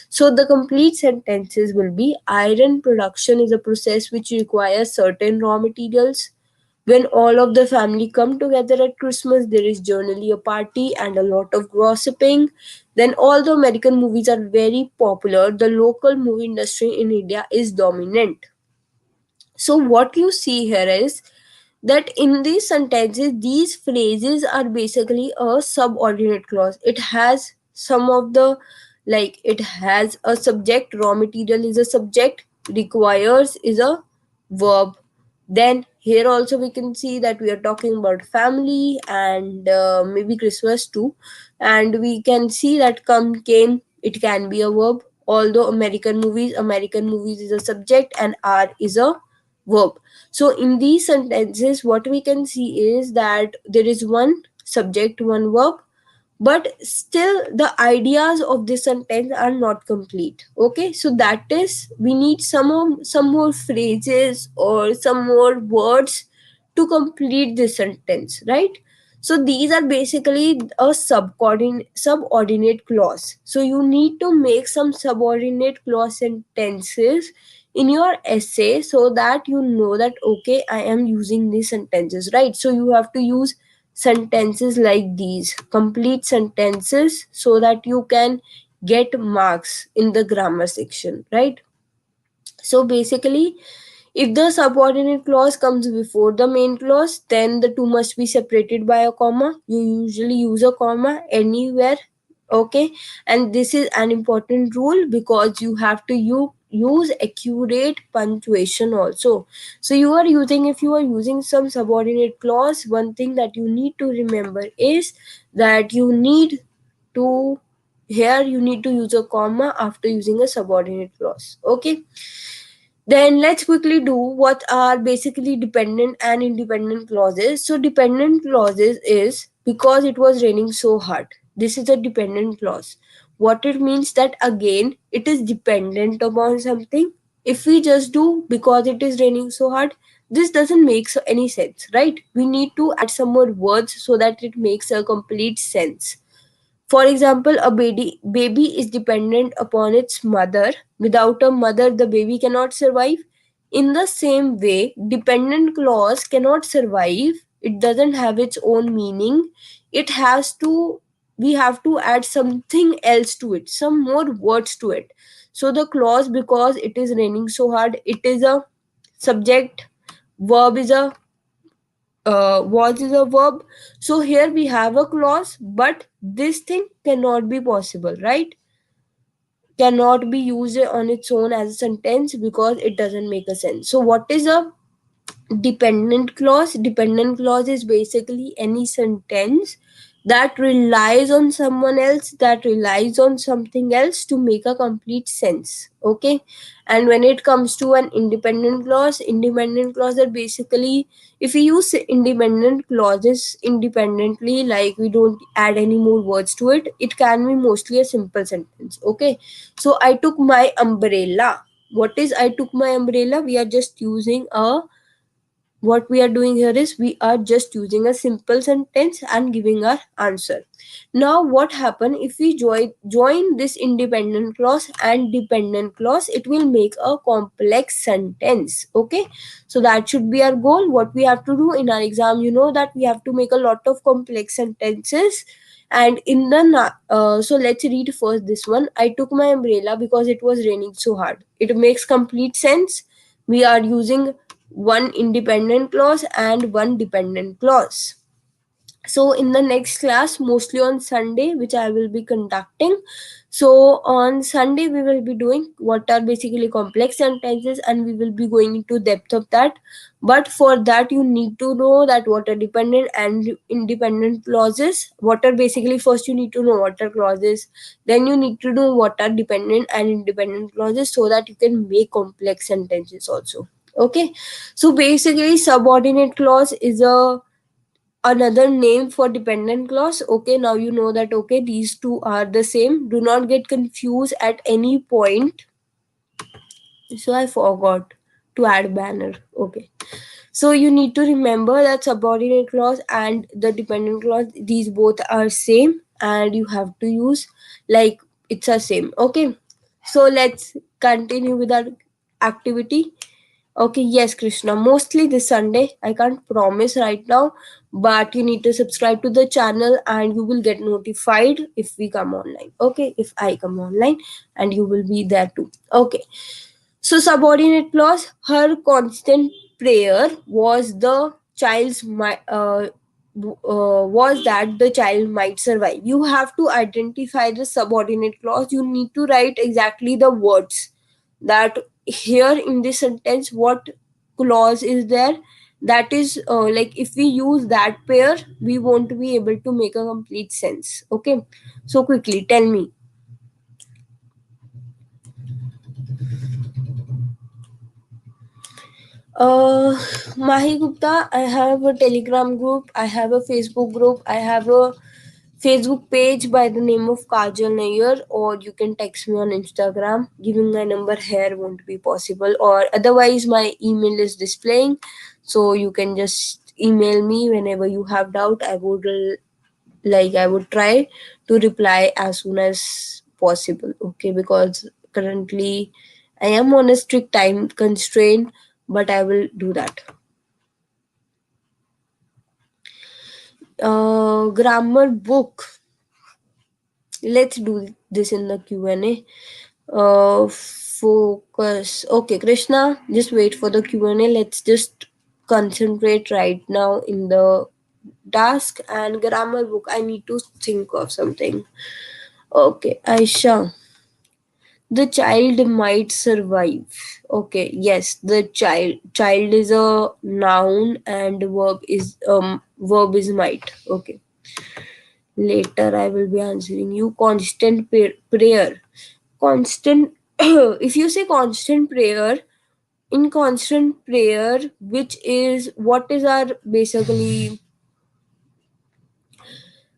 So the complete sentences will be: iron production is a process which requires certain raw materials. When all of the family come together at Christmas, there is generally a party and a lot of gossiping. Then all the American movies are very popular. The local movie industry in India is dominant. So what you see here is that in these sentences, these phrases are basically a subordinate clause. It has some of the, like, it has a subject, raw material is a subject, requires is a verb. Then here also we can see that we are talking about family and maybe Christmas too. And we can see that come, came, it can be a verb. Although American movies is a subject and are is a verb. So in these sentences, what we can see is that there is one subject, one verb, but still the ideas of this sentence are not complete. Okay, so that is, we need some more phrases or some more words to complete this sentence, right? So these are basically a subordinate clause. So you need to make some subordinate clause sentences in your essay so that you know that okay, I am using these sentences, right? So you have to use sentences like these, complete sentences, so that you can get marks in the grammar section, right? So basically, if the subordinate clause comes before the main clause, then the two must be separated by a comma. You usually use a comma anywhere, okay? And this is an important rule because you have to use accurate punctuation also. So if you are using some subordinate clause, one thing that you need to remember is that to you need to use a comma after using a subordinate clause, okay? Then let's quickly do what are basically dependent and independent clauses. So dependent clauses is because it was raining so hard. This is a dependent clause. What it means that again it is dependent upon something. If we just do because it is raining so hard, this doesn't make any sense, right? We need to add some more words so that it makes a complete sense. For example, baby is dependent upon its mother. Without a mother, the baby cannot survive. In the same way, dependent clause cannot survive. It doesn't have its own meaning. It has to, we have to add something else to it, some more words to it. So the clause, because it is raining so hard, it is a subject, verb is a was is a verb. So here we have a clause, but this thing cannot be possible, right? Cannot be used on its own as a sentence because it doesn't make a sense. So what is a dependent clause is basically any sentence that relies on someone else, that relies on something else to make a complete sense, okay? And when it comes to an independent clause are basically, if we use independent clauses independently, like we don't add any more words to it, it can be mostly a simple sentence, okay? So I took my umbrella. What is I took my umbrella? We are just using a what we are doing here is we are just using a simple sentence and giving our answer. Now what happen if we join this independent clause and dependent clause? It will make a complex sentence, okay? So that should be our goal. What we have to do in our exam, you know that we have to make a lot of complex sentences. And in the so let's read first this one. I took my umbrella because it was raining so hard. It makes complete sense. We are using one independent clause and one dependent clause. So in the next class, mostly on Sunday, which I will be conducting, so on Sunday we will be doing what are basically complex sentences, and we will be going into depth of that. But for that you need to know that what are dependent and independent clauses. What are basically, first you need to know what are clauses, then you need to know what are dependent and independent clauses, so that you can make complex sentences also, okay? So basically subordinate clause is a another name for dependent clause, okay? Now you know that, okay, these two are the same. Do not get confused at any point. So I forgot to add banner. Okay. So you need to remember that subordinate clause and the dependent clause, these both are same, and you have to use like it's a same. Okay. So let's continue with our activity. Okay, yes, Krishna. Mostly this Sunday. I can't promise right now, but you need to subscribe to the channel and you will get notified if we come online. Okay, if I come online, and you will be there too. Okay. So subordinate clause, her constant prayer was the child's was that the child might survive. You have to identify the subordinate clause. You need to write exactly the words that here in this sentence what clause is there. That is like if we use that pair, we won't be able to make a complete sense. Okay, so quickly tell me. Uh, Mahi Gupta, I have a Telegram group, I have a Facebook group, I have a Facebook page by the name of Kajal Nair, or you can text me on Instagram. Giving my number here won't be possible, or otherwise, my email is displaying, so you can just email me whenever you have doubt. I would try to reply as soon as possible. Okay, because currently I am on a strict time constraint, but I will do that. Grammar book. Let's do this in the Q&A. Focus. Okay, Krishna, just wait for the Q&A. Let's just concentrate right now in the task and grammar book. I need to think of something. Okay, Aisha. The child might survive. Okay, yes, the child is a noun and verb is might. Okay. Later I will be answering you. Constant prayer. Constant if you say constant prayer, in constant prayer, which is what is our basically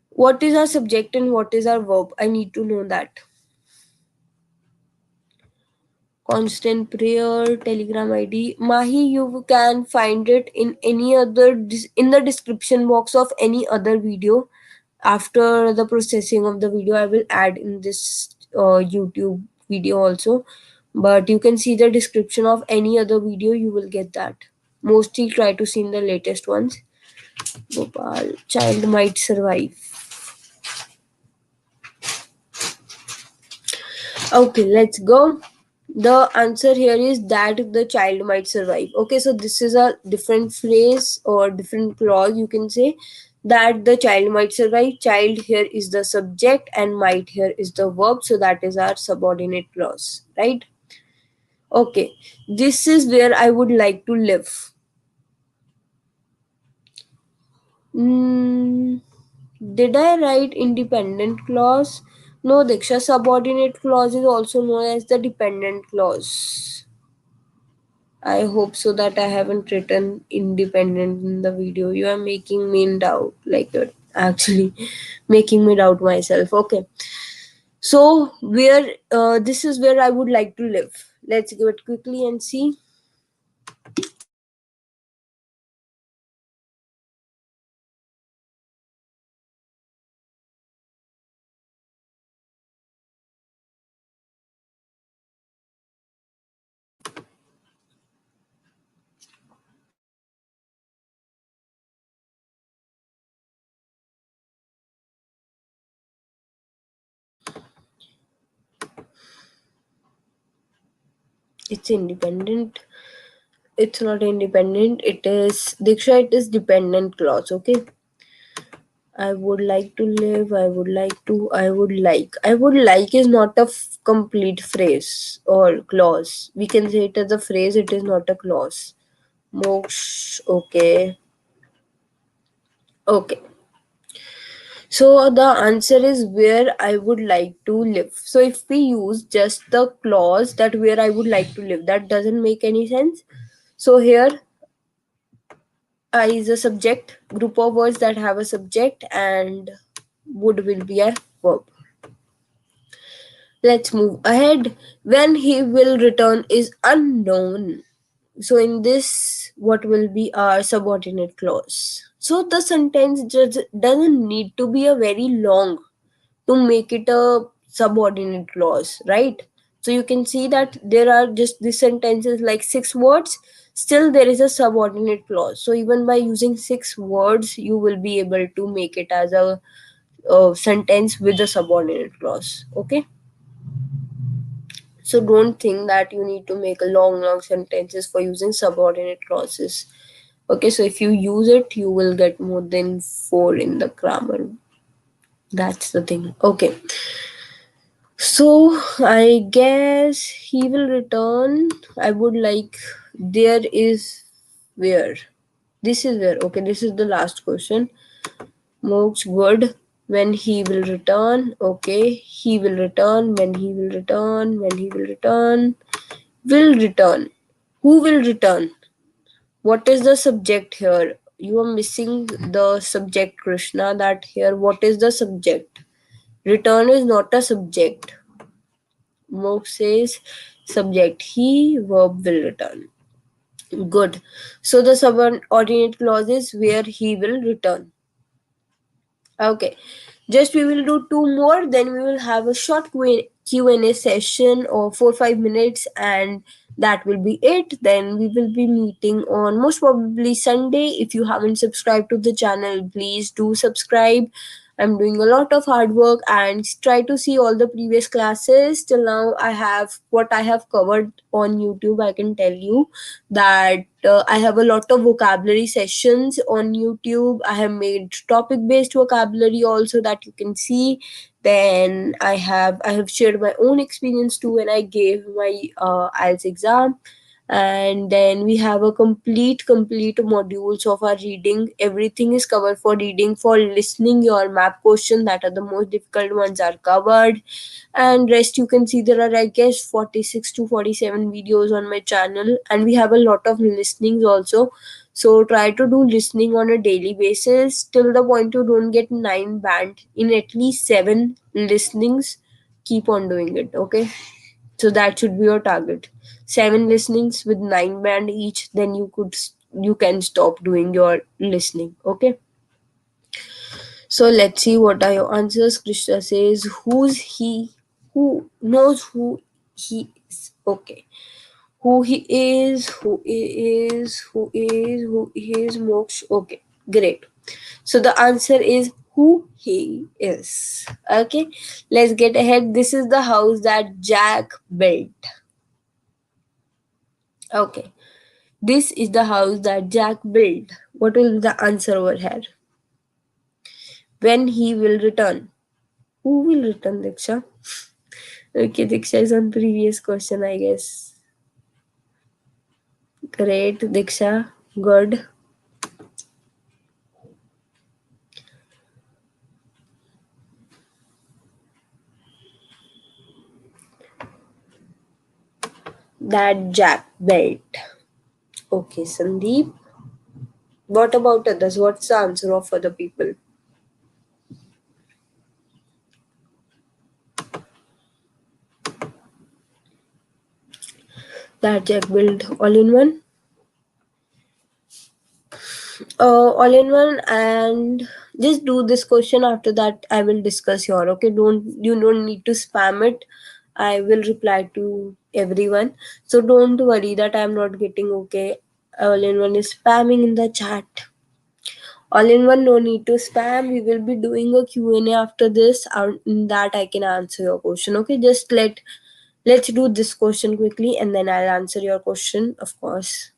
what is our subject and what is our verb? I need to know that. Constant prayer Telegram ID. Mahi, you can find it in any other in the description box of any other video. After the processing of the video, I will add in this YouTube video also, but you can see the description of any other video, you will get that. Mostly try to see in the latest ones. Gopal, child might survive. Okay, let's go. The answer here is that the child might survive. Okay, so this is a different phrase or different clause, you can say, that the child might survive. Child here is the subject and might here is the verb, so that is our subordinate clause, right? Okay, this is where I would like to live. mm, did I write independent clause? No, Diksha, subordinate clause is also known as the dependent clause. I hope so that I haven't written independent in the video. You are making me in doubt. Like you're actually making me doubt myself. Okay. So where this is where I would like to live. Let's give it quickly and see. It's independent. It's not independent. It is Diksha. It is dependent clause. Okay. I would like to live. I would like to. I would like. I would like is not a complete phrase or clause. We can say it as a phrase. It is not a clause. Moksha. Okay. Okay. So the answer is where I would like to live. So if we use just the clause that where I would like to live, that doesn't make any sense. So here I is a subject, group of words that have a subject, and would will be a verb. Let's move ahead. When he will return is unknown. So in this, what will be our subordinate clause? So the sentence just doesn't need to be a very long to make it a subordinate clause, right? So you can see that there are just these sentences like 6 words, still there is a subordinate clause. So even by using 6 words, you will be able to make it as a sentence with a subordinate clause. Okay, so don't think that you need to make a long sentences for using subordinate clauses. Okay, so if you use it, you will get more than 4 in the grammar. That's the thing. Okay, so I guess he will return. I would like, there is where. This is where. Okay, this is the last question. Mox good. When he will return. Okay, he will return. When he will return. When he will return. Will return. Who will return? What is the subject here? You are missing the subject, Krishna. That here, what is the subject? Return is not a subject. Mox says subject. He, verb will return. Good. So the subordinate clause is where he will return. Okay. Just we will do 2 more, then we will have a short Q&A session of 4 5 minutes, and that will be it. Then we will be meeting on most probably Sunday. If you haven't subscribed to the channel, please do subscribe. I'm doing a lot of hard work and try to see all the previous classes. Till now, I have what I have covered on YouTube. I can tell you that I have a lot of vocabulary sessions on YouTube. I have made topic based vocabulary also that you can see. Then I have shared my own experience too when I gave my IELTS exam. And then we have a complete modules of our reading. Everything is covered for reading. For listening, your map question, that are the most difficult ones, are covered. And rest, you can see there are, I guess, 46 to 47 videos on my channel, and we have a lot of listenings also. So try to do listening on a daily basis till the point you don't get 9 banned in at least 7 listenings. Keep on doing it. Okay, so that should be your target. 7 listenings with 9 band each, then you can stop doing your listening. Okay, so let's see what are your answers. Krishna says, who's he? Who knows who he is? Okay. Who he is, who is Moksha. Okay, great. So the answer is who he is. Okay, let's get ahead. This is the house that Jack built. Okay, this is the house that Jack built. What will be the answer over here? When he will return. Who will return, Diksha? Okay, Diksha is on previous question, I guess. Great, Diksha. Good. That Jack built. Okay, Sandeep. What about others? What's the answer of other people? That Jack built all in one? All in one, and just do this question. After that, I will discuss your. Okay, you don't need to spam it. I will reply to everyone. So don't worry that I'm not getting okay. All in one is spamming in the chat. All in one, no need to spam. We will be doing a Q&A after this. In that I can answer your question. Okay, just let's do this question quickly and then I'll answer your question, of course.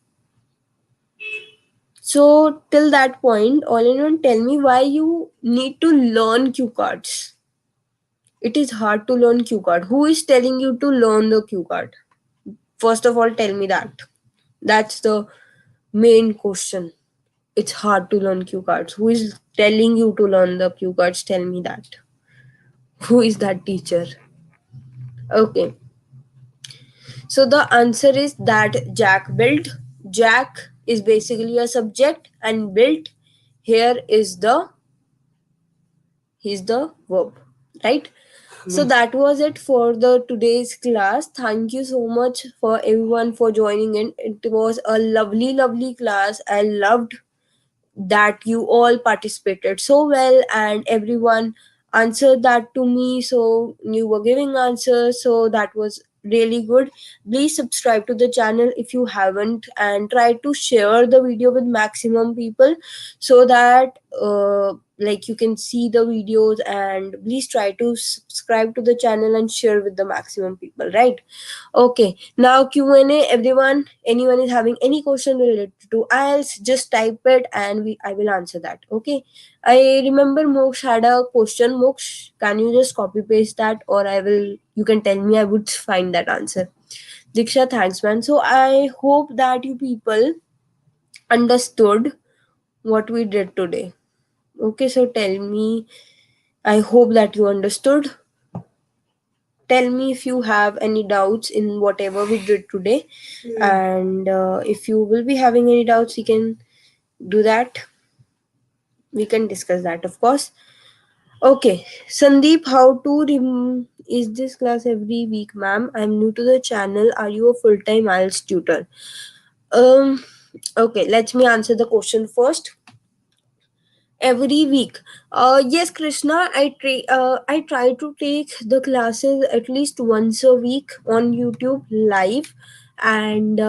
So till that point, all in one, tell me why you need to learn cue cards. It is hard to learn cue card. Who is telling you to learn the cue card? First of all, tell me that. That's the main question. It's hard to learn cue cards. Who is telling you to learn the cue cards? Tell me that. Who is that teacher? Okay. So the answer is that Jack built. Jack is basically a subject and built here is the verb. right? So that was it for the today's class. Thank you so much for everyone for joining in. It was a lovely class. I loved that you all participated so well and everyone answered that to me, so you were giving answers, so that was really good. Please subscribe to the channel if you haven't, and try to share the video with maximum people so that like you can see the videos, and please try to subscribe to the channel and share with the maximum people, right? Okay, now Q&A, everyone. Anyone is having any question related to IELTS, just type it and I will answer that. Okay. I remember Moksh had a question. Moksh, can you just copy paste that, or you can tell me, I would find that answer. Diksha, thanks man. So I hope that you people understood what we did today. Okay, so tell me, I hope that you understood. Tell me if you have any doubts in whatever we did today. And if you will be having any doubts, you can do that. We can discuss that, of course. Okay, Sandeep, how to is this class every week, ma'am? I'm new to the channel. Are you a full-time IELTS tutor? Um, okay, let me answer the question first. Every week, yes, Krishna, I try to take the classes at least once a week on YouTube live. And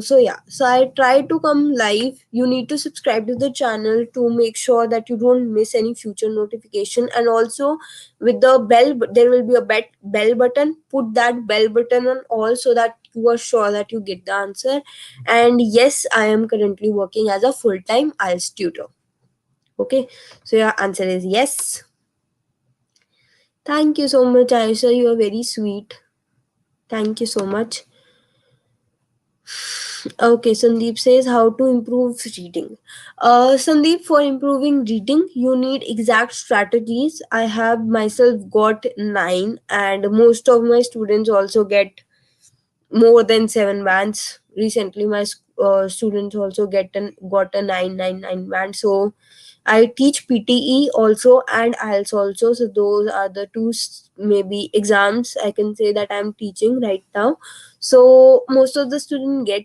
so yeah, so I try to come live. You need to subscribe to the channel to make sure that you don't miss any future notification. And also with the there will be a bell button. Put that bell button on all so that you are sure that you get the answer. And yes, I am currently working as a full-time IELTS tutor. Okay, so your answer is yes. Thank you so much, Aisha. You are very sweet. Thank you so much. Okay, Sandeep says how to improve reading. Sandeep, for improving reading, you need exact strategies. I have myself got 9, and most of my students also get more than 7 bands. Recently, my students also got a 999 band. So I teach PTE also and IELTS also. So those are the two maybe exams I can say that I'm teaching right now. So most of the students get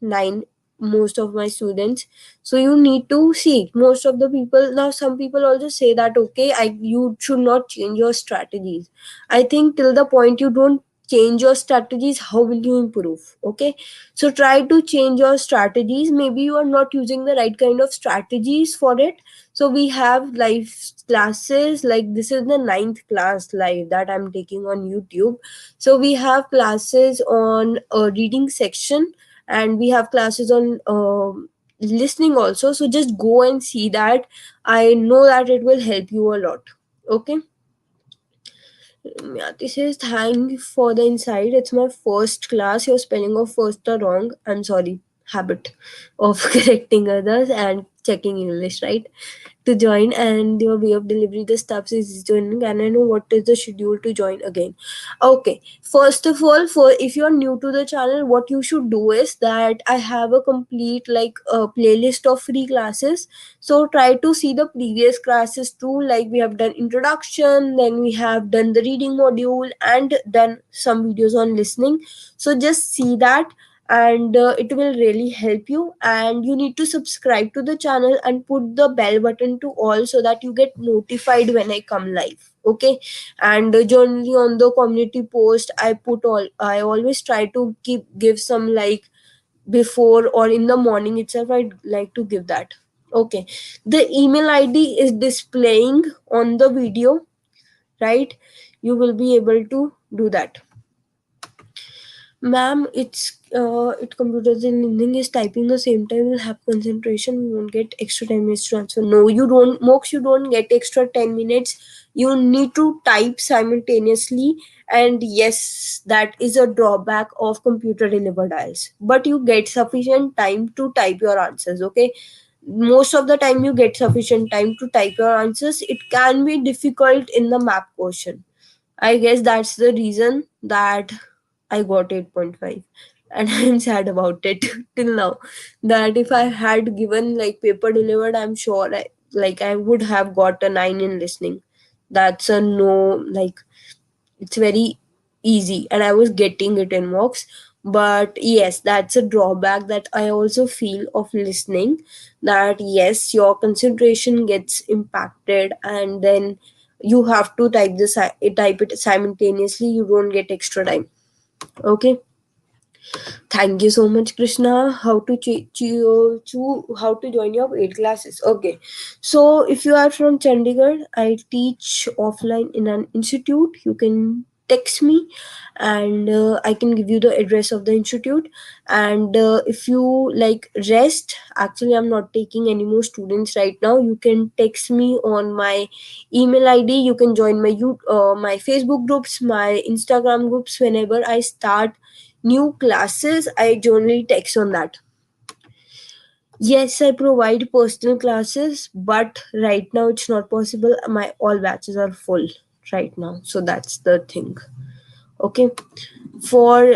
9, most of my students. So you need to see most of the people. Now some people also say that okay, you should not change your strategies. I think till the point you don't change your strategies, how will you improve? Okay, so try to change your strategies. Maybe you are not using the right kind of strategies for it. So we have live classes, like this is the 9th class live that I'm taking on YouTube. So we have classes on a reading section, and we have classes on listening also. So just go and see that. I know that it will help you a lot. Okay. Myati says, thank you for the insight. It's my first class. Your spelling of first are wrong. I'm sorry. Habit of correcting others and checking English, right? To join, and your way of delivery the steps is joining. Can I know what is the schedule to join again? Okay, first of all, for if you're new to the channel, what you should do is that I have a complete like a playlist of free classes. So try to see the previous classes too. Like we have done introduction, then we have done the reading module and done some videos on listening. So just see that, and it will really help you. And you need to subscribe to the channel and put the bell button to all so that you get notified when I come live. Okay, and generally on the community post I always try to give some like before or in the morning itself. I'd like to give that. Okay, the email ID is displaying on the video, right? You will be able to do that. Ma'am, it computers in evening is typing the same time will have concentration. We won't get extra 10 minutes to answer. No, you don't, Mox, you don't get extra 10 minutes. You need to type simultaneously. And yes, that is a drawback of computer delivered IELTS. But you get sufficient time to type your answers, okay? Most of the time you get sufficient time to type your answers. It can be difficult in the map portion. I guess that's the reason that I got 8.5, and I'm sad about it till now. That if I had given like paper delivered, I'm sure I would have got a 9 in listening. That's a no, like it's very easy, and I was getting it in mocks. But yes, that's a drawback that I also feel of listening, that yes, your concentration gets impacted, and then you have to type it simultaneously, you don't get extra time. Okay. Thank you so much, Krishna. How to how to join your paid classes? Okay, so if you are from Chandigarh, I teach offline in an institute. You can text me, and I can give you the address of the institute. And if you like rest, actually, I'm not taking any more students right now. You can text me on my email ID. You can join my Facebook groups, my Instagram groups. Whenever I start new classes, I generally text on that. Yes, I provide personal classes, but right now it's not possible. My all batches are full right now, so that's the thing. Okay. For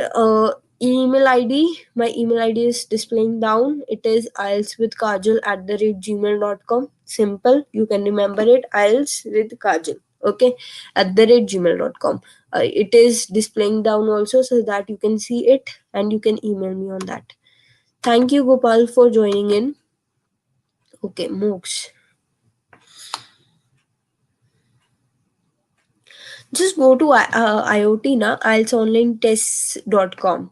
email ID, my email ID is displaying down. It is ilswithkajal@gmail.com. Simple, you can remember it. IELTS with Kajal. Okay, @gmail.com. It is displaying down also, so that you can see it and you can email me on that. Thank you, Gopal, for joining in. Okay, Mox. Just go to IoT na, IELTSonlinetests.com.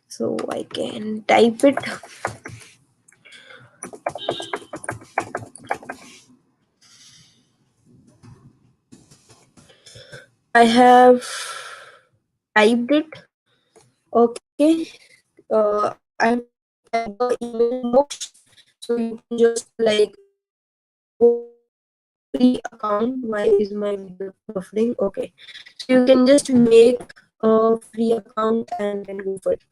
So I can type it. I have typed it. Okay. I have typed the email Mox. So you can just like go free account. Why is my video buffering? Okay. So you can just make a free account and then go for it.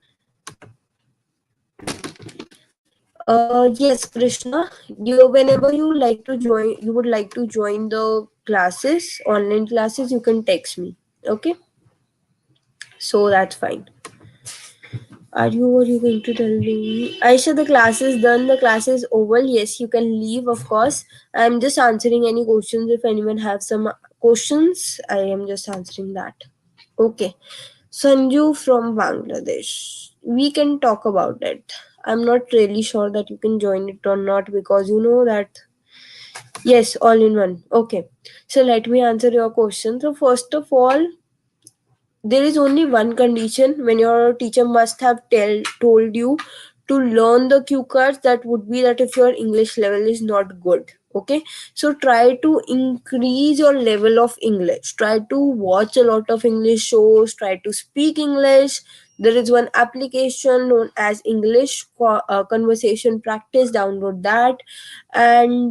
Yes, Krishna. Whenever you like to join, you would like to join the classes, online classes, you can text me. Okay. So that's fine. Are you going to tell me? Aisha, the class is done. The class is over. Yes, you can leave, of course. I'm just answering any questions. If anyone have some questions, I am just answering that. Okay. Sanju from Bangladesh. We can talk about it. I'm not really sure that you can join it or not, because you know that. Yes, all in one. Okay. So let me answer your question. So, first of all, there is only one condition when your teacher must have told you to learn the cue cards. That would be that if your English level is not good. Okay, so try to increase your level of English. Try to watch a lot of English shows. Try to speak English. There is one application known as English conversation practice. Download that. And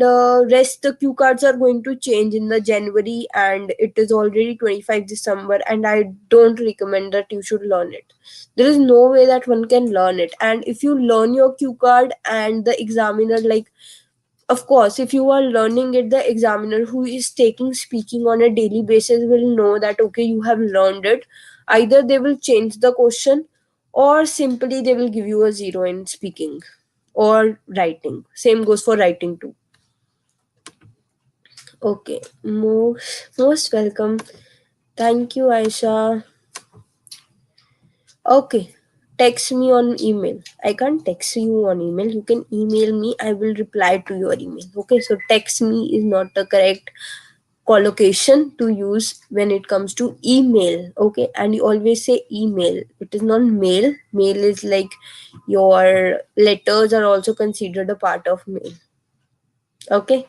rest, the cue cards are going to change in the January, and it is already 25 December, and I don't recommend that you should learn it. There is no way that one can learn it. And if you learn your cue card, and the examiner, like, of course, if you are learning it, the examiner who is taking speaking on a daily basis will know that okay, you have learned it. Either they will change the question, or simply they will give you a zero in speaking or writing. Same goes for writing too. Okay, most welcome. Thank you, Aisha. Okay, text me on email. I can't text you on email. You can email me. I will reply to your email. Okay, so text me is not the correct collocation to use when it comes to email. Okay, and you always say email. It is not mail. Mail is like your letters are also considered a part of mail. Okay.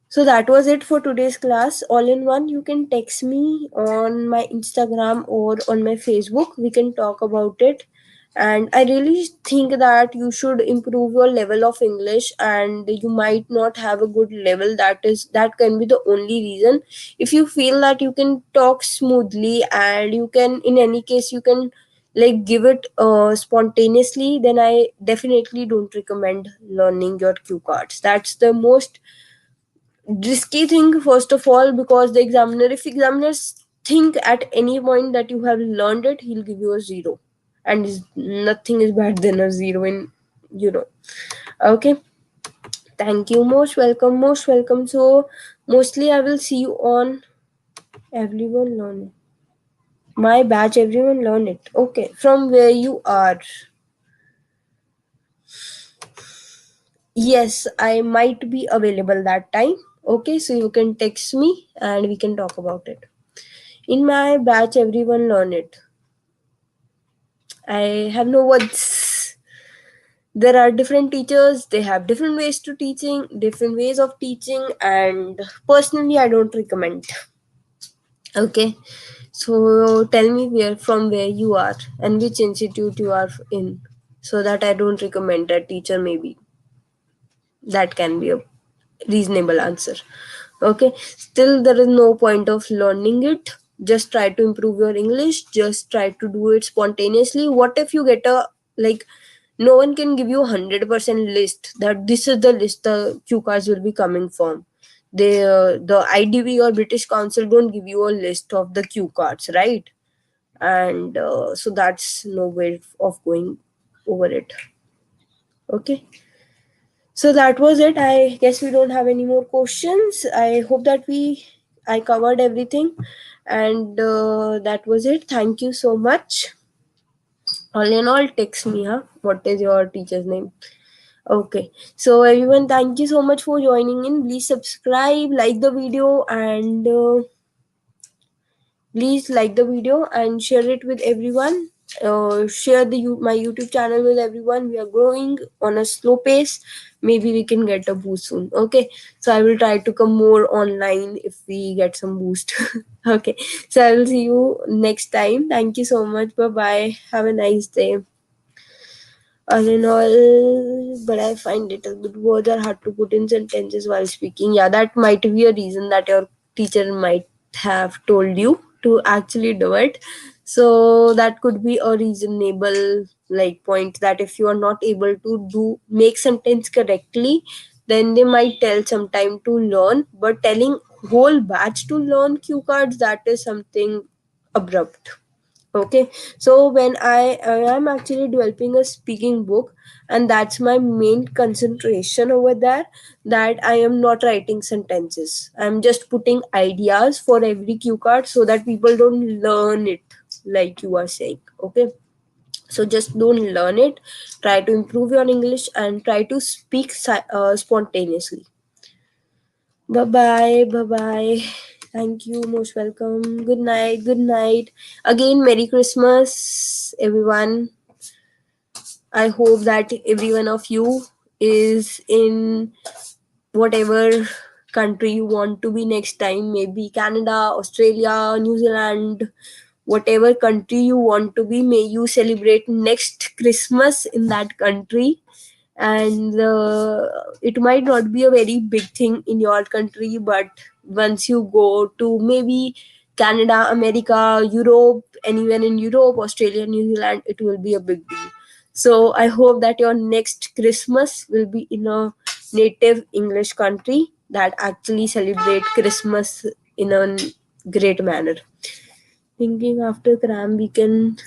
So that was it for today's class. All in one, you can text me on my Instagram or on my Facebook. We can talk about it. And I really think that you should improve your level of English, and you might not have a good level. That can be the only reason. If you feel that you can talk smoothly, and you can, in any case, you can like give it spontaneously, then I definitely don't recommend learning your cue cards. That's the most risky thing, first of all, because the examiner, if examiners think at any point that you have learned it, he'll give you a zero, and nothing is better than a zero in, you know. Okay, Thank you. Most welcome. Most welcome. So, mostly I will see you on Everyone Learn It. My batch, Everyone Learn It. Okay. From where you are. Yes, I might be available that time. Okay. So, you can text me and we can talk about it. In my batch, Everyone Learn It. I have no words. There are different teachers, they have different ways to teaching, different ways of teaching, and personally I don't recommend. Okay, so tell me where you are and which institute you are in, so that I don't recommend that teacher. Maybe that can be a reasonable answer. Okay, still there is no point of learning it. Just try to improve your English, just try to do it spontaneously. What if you get a, like, no one can give you 100% list that this is the list the cue cards will be coming from. The IDV or British Council don't give you a list of the cue cards, right? And so that's no way of going over it. Okay, so that was it. I guess we don't have any more questions. I hope that I covered everything, and that was it. Thank you so much. All in all, text me, huh? What is your teacher's name? Okay. So everyone, thank you so much for joining in. Please subscribe, like the video, and please like the video and share it with everyone. Share my YouTube channel with everyone. We are growing on a slow pace. Maybe we can get a boost soon. Okay, so I will try to come more online if we get some boost. Okay, so I will see you next time. Thank you so much. Bye bye. Have a nice day. All in all, but I find it a bit words are hard to put in sentences while speaking. Yeah, that might be a reason that your teacher might have told you to actually do it. So that could be a reasonable point, that if you are not able to do make sentence correctly, then they might tell some time to learn. But telling whole batch to learn cue cards, that is something abrupt. Okay, so when I am actually developing a speaking book, and that's my main concentration over there, that I am not writing sentences. I'm just putting ideas for every cue card so that people don't learn it like you are saying. Okay, so just don't learn it. Try to improve your English and try to speak spontaneously. Bye bye. Bye bye. Thank you. Most welcome. Good night. Good night. Again, Merry Christmas, everyone. I hope that every one of you is in whatever country you want to be next time. Maybe Canada, Australia, New Zealand, whatever country you want to be. May you celebrate next Christmas in that country. And it might not be a very big thing in your country, but once you go to maybe Canada, America, Europe, anywhere in Europe, Australia, New Zealand, it will be a big deal. So I hope that your next Christmas will be in a native English country that actually celebrate Christmas in a great manner. Thinking after cram we can,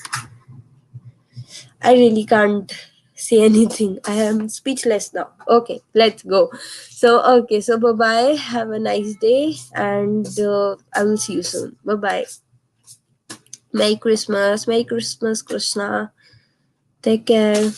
I really can't say anything. I am speechless now. Okay, let's go. So bye bye. Have a nice day, and I will see you soon. Bye bye. Merry Christmas. Merry Christmas, Krishna. Take care.